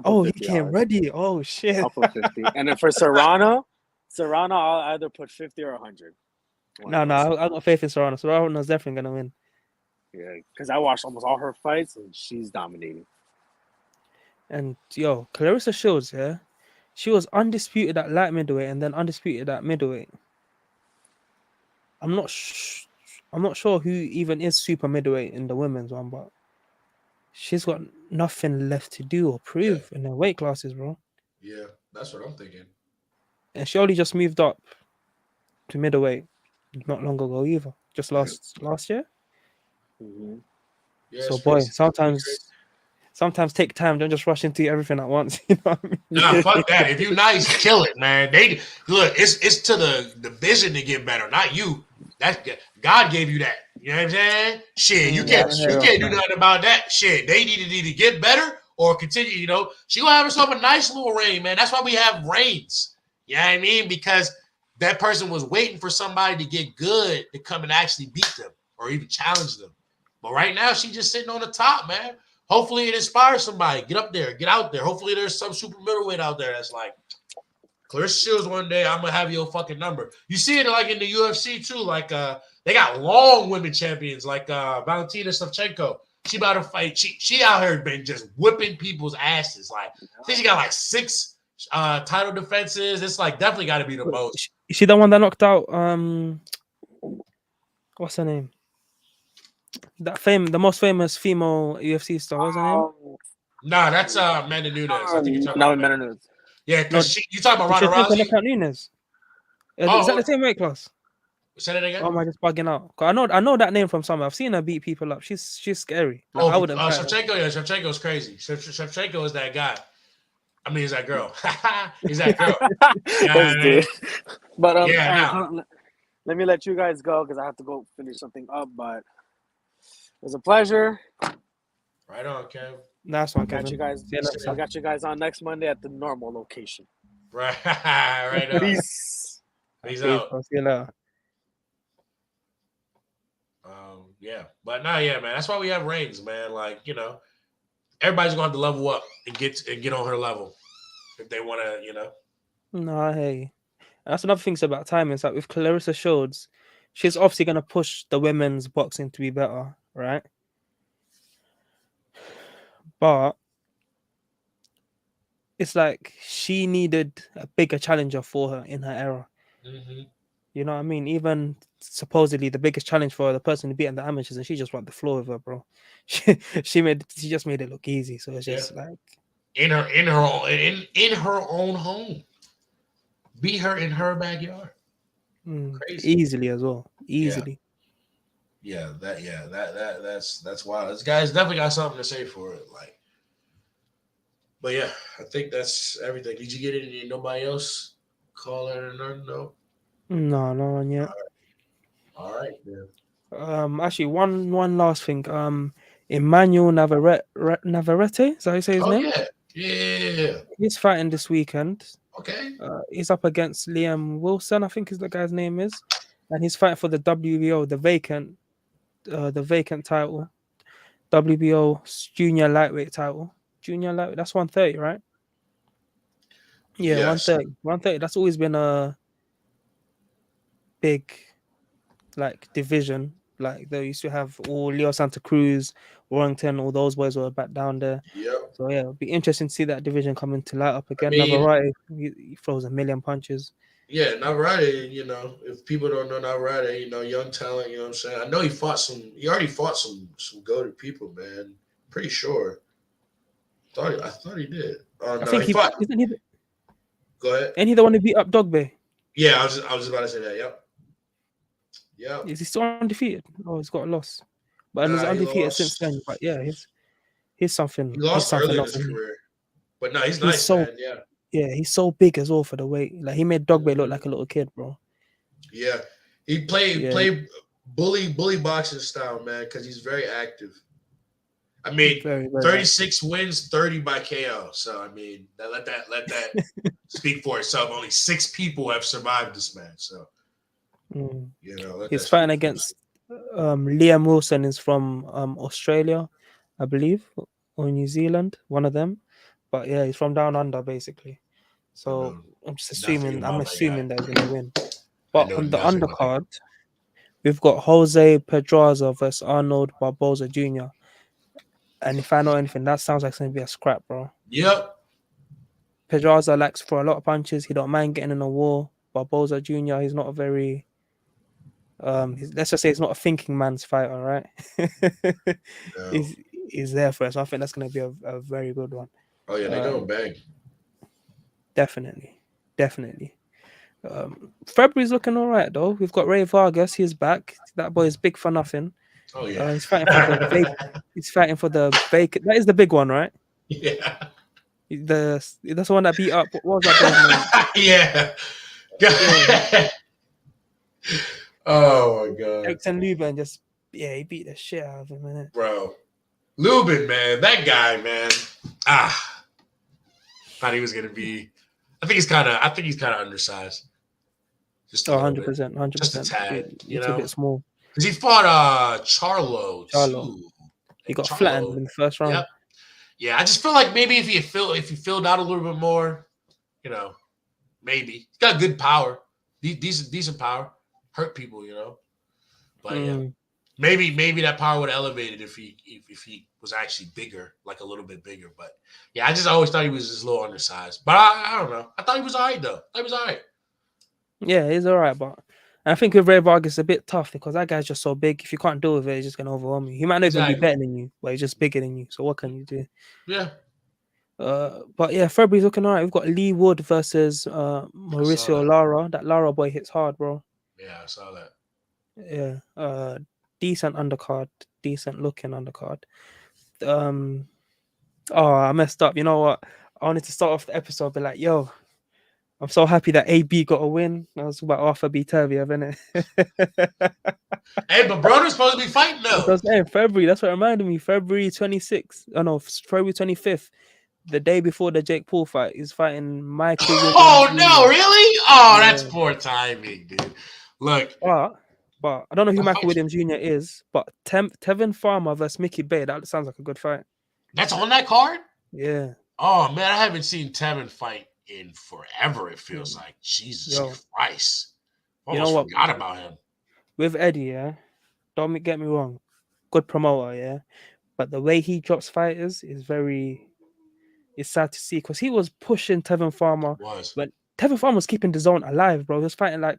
Speaker 1: Oh, he came ready. Oh, shit.
Speaker 3: I'll put 50. And then for Serrano, I'll either put 50 or 100.
Speaker 1: No, I got faith in Serrano. Serrano's definitely going to win.
Speaker 3: Yeah, because I watched almost all her fights, and she's dominating.
Speaker 1: And, yo, Clarissa Shields, yeah? She was undisputed at light middleweight and then undisputed at middleweight. I'm not I'm not sure who even is super middleweight in the women's one, but she's got nothing left to do or prove in her weight classes, bro.
Speaker 2: Yeah, that's what I'm thinking.
Speaker 1: And she only just moved up to middleweight not long ago either. Just last year.
Speaker 3: Mm-hmm.
Speaker 2: Yeah,
Speaker 1: So boy, sometimes take time. Don't just rush into everything at once. You know what I mean?
Speaker 2: Nah, fuck that. If you nice, kill it, man. They look. It's to the vision to get better, not you. That's God gave you that. You know what I'm saying? Shit, you can't do nothing about that. Shit, they need to either get better or continue. You know, she gonna have herself a nice little reign, man. That's why we have reigns. You know what I mean? Because that person was waiting for somebody to get good to come and actually beat them or even challenge them. But right now, she's just sitting on the top, man. Hopefully it inspires somebody. Get up there, get out there. Hopefully there's some super middleweight out there that's like, Clarissa Shields one day, I'm gonna have your fucking number. You see it like in the UFC too. Like they got long women champions like Valentina Shevchenko. She about to fight. She out here been just whipping people's asses. Like I think she got like 6 title defenses. It's like definitely got to be the most.
Speaker 1: Is she the one that knocked out what's her name? The most famous female UFC star. What's her name?
Speaker 2: Nah, that's Amanda Nunes. I think you're talking about
Speaker 3: Amanda Nunes.
Speaker 2: Yeah, because you talking about Ronda Rousey?
Speaker 1: Nunes. Is that the same weight class?
Speaker 2: Say that again.
Speaker 1: Or am I just bugging out? I know that name from somewhere. I've seen her beat people up. She's scary. Like, I wouldn't.
Speaker 2: Shevchenko, yeah, Shevchenko's crazy. Shevchenko is that guy. I mean, he's that girl. He's that girl.
Speaker 3: But let me let you guys go because I have to go finish something up. But it was a pleasure.
Speaker 2: Right on, Kev.
Speaker 1: That's one.
Speaker 3: I got you guys on next Monday at the normal location.
Speaker 2: Right on.
Speaker 3: Peace.
Speaker 2: Peace out.
Speaker 1: See you later.
Speaker 2: Yeah, but yeah, man. That's why we have reigns, man. Like, you know, everybody's gonna have to level up and get on her level if they want to, you know.
Speaker 1: No, hey, that's another thing about timing. It's like with Clarissa Shields, she's obviously gonna push the women's boxing to be better, right? But it's like she needed a bigger challenger for her in her era.
Speaker 2: Mm-hmm.
Speaker 1: You know what I mean? Even supposedly the biggest challenge for her, the person who beat in the amateurs, and she just wiped the floor with her, bro. She just made it look easy. So it's just like
Speaker 2: in her own home. Beat her in her backyard.
Speaker 1: Crazy. Easily as well. Easily.
Speaker 2: Yeah, that's wild. This guy's definitely got something to say for it. Like, but yeah, I think that's everything. Did you get any nobody else call it or nothing?
Speaker 1: No one yet.
Speaker 2: All right, man.
Speaker 1: Actually, one last thing. Emmanuel Navarrete, is that how you say his name?
Speaker 2: Yeah.
Speaker 1: He's fighting this weekend.
Speaker 2: Okay.
Speaker 1: He's up against Liam Wilson, I think is the guy's name is, and he's fighting for the WBO, the vacant title, WBO junior lightweight title. Junior lightweight, that's 130, right? Yeah, yes. 130. That's always been a big division. Like they used to have all Leo Santa Cruz, Warrington, all those boys were back down there.
Speaker 2: Yeah.
Speaker 1: So yeah, it'll be interesting to see that division coming to light up again. Navarrete, he throws a million punches.
Speaker 2: Yeah, Navarrete, you know, if people don't know Navarrete, you know, young talent, you know what I'm saying? I know he already fought some goated people, man. Pretty sure. I thought he did. Oh, no, I think he fought. Go ahead.
Speaker 1: And he the one who beat up Dogbe.
Speaker 2: Yeah, I was just about to say that. Yep. Yeah.
Speaker 1: Is he still undefeated? Oh, he's got a loss. But he's undefeated since then. But yeah, he's something.
Speaker 2: He lost early in his career. But no, he's nice, man. Yeah.
Speaker 1: Yeah, he's so big as well for the weight. Like he made Dogbe look like a little kid, bro.
Speaker 2: Yeah. He played bully boxing style, man, because he's very active. I mean, very, very 36 active. Wins, 30 by KO. So I mean, let that speak for itself. Only 6 people have survived this match. So you know,
Speaker 1: he's fighting against Liam Wilson is from Australia, I believe, or New Zealand, one of them. But yeah, he's from down under basically. So I'm just assuming that he's gonna win. But on the undercard, we've got Jose Pedraza versus Arnold Barboza Jr. And if I know anything, that sounds like it's gonna be a scrap, bro.
Speaker 2: Yep.
Speaker 1: Pedraza likes for a lot of punches. He don't mind getting in a war. Barboza Jr. He's not a very let's just say he's not a thinking man's fighter, right?
Speaker 2: No.
Speaker 1: he's there for us. I think that's going to be a very good one.
Speaker 2: Oh yeah, they're going bang.
Speaker 1: Definitely. February's looking all right though. We've got Ray Vargas. He's back. That boy is big for nothing.
Speaker 2: Oh yeah.
Speaker 1: He's fighting for the vacant. That is the big one, right?
Speaker 2: Yeah.
Speaker 1: That's the one that beat up. What was that boy's name?
Speaker 2: Yeah. Oh my god.
Speaker 1: Erickson Lubin he beat the shit out of him, innit?
Speaker 2: Bro. Lubin, man. That guy, man. Thought he was gonna be. I think he's kind of undersized. Just
Speaker 1: 100%, 100%.
Speaker 2: Just a tad,
Speaker 1: It's a bit small.
Speaker 2: Because he fought Charlo.
Speaker 1: He got flattened in the first round.
Speaker 2: Yep. Yeah, I just feel like maybe if he filled out a little bit more, maybe he's got good power, decent power, hurt people, But yeah, maybe that power would have elevated if he was actually bigger, like a little bit bigger. But yeah, I just always thought he was just a little undersized. But I don't know. I thought he was all right though.
Speaker 1: Yeah, he's all right, but I think with Ray Vargas it's a bit tough because that guy's just so big. If you can't deal with it, he's just gonna overwhelm you. He might not even be better than you, but he's just bigger than you. So what can you do?
Speaker 2: Yeah.
Speaker 1: But yeah, February's looking all right. We've got Lee Wood versus Mauricio Lara. That Lara boy hits hard, bro.
Speaker 2: Yeah, I saw that.
Speaker 1: Yeah. Decent undercard, decent looking undercard. I messed up. You know what? I wanted to start off the episode, be like, yo, I'm so happy that AB got a win. I was about Artur Beterbiev, innit?
Speaker 2: Hey, but Broner's supposed to be fighting though.
Speaker 1: That's February. That's what reminded me. February 26th. Oh no, February 25th. The day before the Jake Paul fight, he's fighting Michael.
Speaker 2: Oh no, really? Oh, that's poor timing, dude. Look,
Speaker 1: but I don't know who Michael Williams Jr. is, but Tevin Farmer versus Mickey Bay. That sounds like a good fight.
Speaker 2: That's on that card?
Speaker 1: Yeah.
Speaker 2: Oh man, I haven't seen Tevin fight in forever. It feels like Jesus Christ. Almost forgot about him.
Speaker 1: With Eddie, yeah. Don't get me wrong, good promoter, yeah. But the way he drops fighters is it's sad to see because he was pushing Tevin Farmer. But Tevin Farmer was keeping the zone alive, bro. He was fighting like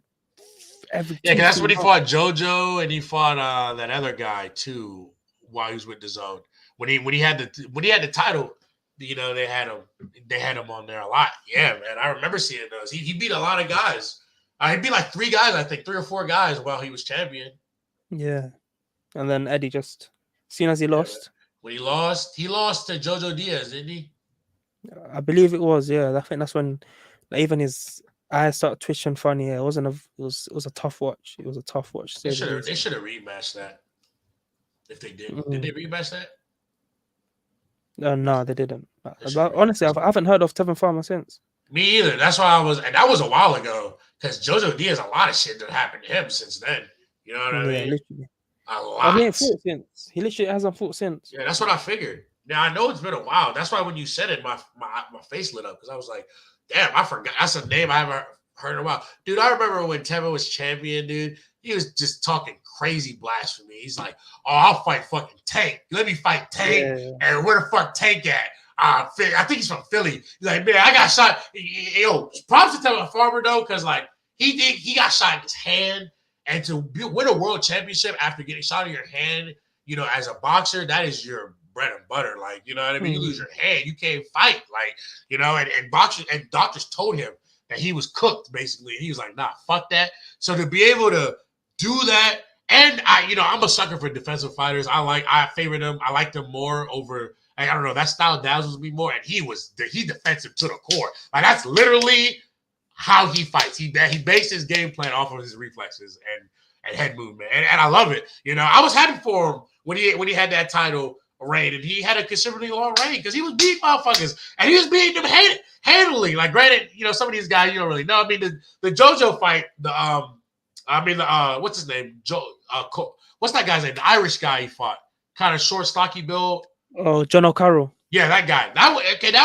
Speaker 1: every.
Speaker 2: Yeah, because that's when he fought JoJo and he fought that other guy too while he was with the zone. When he had the title, they had him on there a lot. Yeah, man, I remember seeing those. He beat a lot of guys. He beat like 3 guys, I think 3 or 4 guys while he was champion.
Speaker 1: Yeah, and then Eddie just, seen as he lost.
Speaker 2: When he lost to JoJo Diaz, didn't he?
Speaker 1: I believe it was. Yeah, I think that's when even his eyes started twitching funny. Yeah, it was a tough watch. It was a tough watch.
Speaker 2: They should have rematched that. If they did, did they rematch that?
Speaker 1: No, they didn't. Honestly, I haven't heard of Tevin Farmer since.
Speaker 2: Me either. That's why and that was a while ago. Because JoJo Diaz, a lot of shit that happened to him since then. You know what I mean?
Speaker 1: Literally.
Speaker 2: A lot.
Speaker 1: He ain't fought since. He literally hasn't fought since.
Speaker 2: Yeah, that's what I figured. Now I know it's been a while. That's why when you said it, my face lit up because I was like, damn, I forgot. That's a name I haven't heard in a while. Dude, I remember when Tevin was champion, dude. He was just talking crazy blasphemy. He's like, oh, I'll fight fucking Tank. Let me fight Tank. Yeah. And where the fuck Tank at? I think he's from Philly. He's like, man, I got shot. Yo, props to Tevin Farmer though, because like he got shot in his hand, and to win a world championship after getting shot in your hand, as a boxer, that is your bread and butter. Like, you know what I mean? You lose your hand, you can't fight. Like, and boxers and doctors told him that he was cooked basically. He was like, nah, fuck that. So to be able to do that, and I'm a sucker for defensive fighters. I favor them. I like them more over. I don't know. That style dazzles me more, and he defensive to the core. Like that's literally how he fights. He based his game plan off of his reflexes and head movement, and I love it. I was happy for him when he had that title reign, and he had a considerably long reign because he was beating motherfuckers, and he was beating them handily. Like granted, some of these guys you don't really know. I mean, the JoJo fight, what's his name? What's that guy's name? The Irish guy he fought, kind of short, stocky build.
Speaker 1: Oh, John O'Carroll.
Speaker 2: Yeah, that guy. That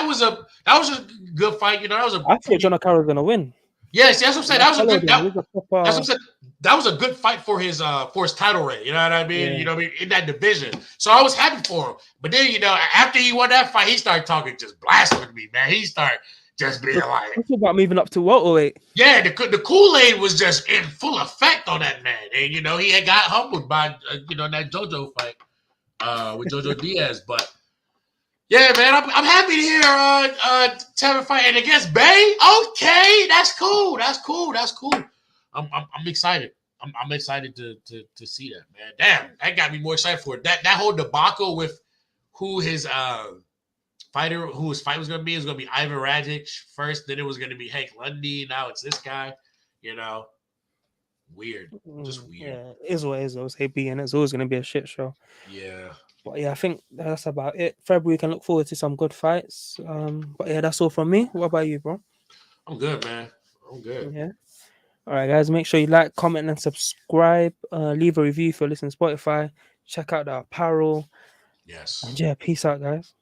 Speaker 2: was a good fight. I
Speaker 1: thought John O'Carroll was gonna win.
Speaker 2: Yes, that's what I'm saying. That was a good. That's what I'm saying. That was a good fight for his title reign. You know what I mean? Yeah. In that division. So I was happy for him. But then after he won that fight, he started talking just blasphemy, man. He started just being like,
Speaker 1: talk about moving up to welterweight.
Speaker 2: Yeah, the Kool-Aid was just in full effect on that man, and he had got humbled by that JoJo fight with JoJo Diaz. But yeah, man, I'm happy to hear Tevin fighting against Bay. Okay, that's cool. I'm excited. I'm excited to see that, man. Damn, that got me more excited for it. That whole debacle with who his who his fight was going to be. It was going to be Ivan Rakic first, then it was going to be Hank Lundy. Now it's this guy. Weird. Just weird.
Speaker 1: Yeah, it is what it is. It's AB, and it's always going to be a shit show.
Speaker 2: Yeah.
Speaker 1: But yeah, I think that's about it. February, we can look forward to some good fights. But yeah, that's all from me. What about you, bro?
Speaker 2: I'm good, man. I'm good.
Speaker 1: Yeah. All right, guys. Make sure you like, comment, and subscribe. Leave a review if you're listening to Spotify. Check out the apparel.
Speaker 2: Yes.
Speaker 1: And yeah, peace out, guys.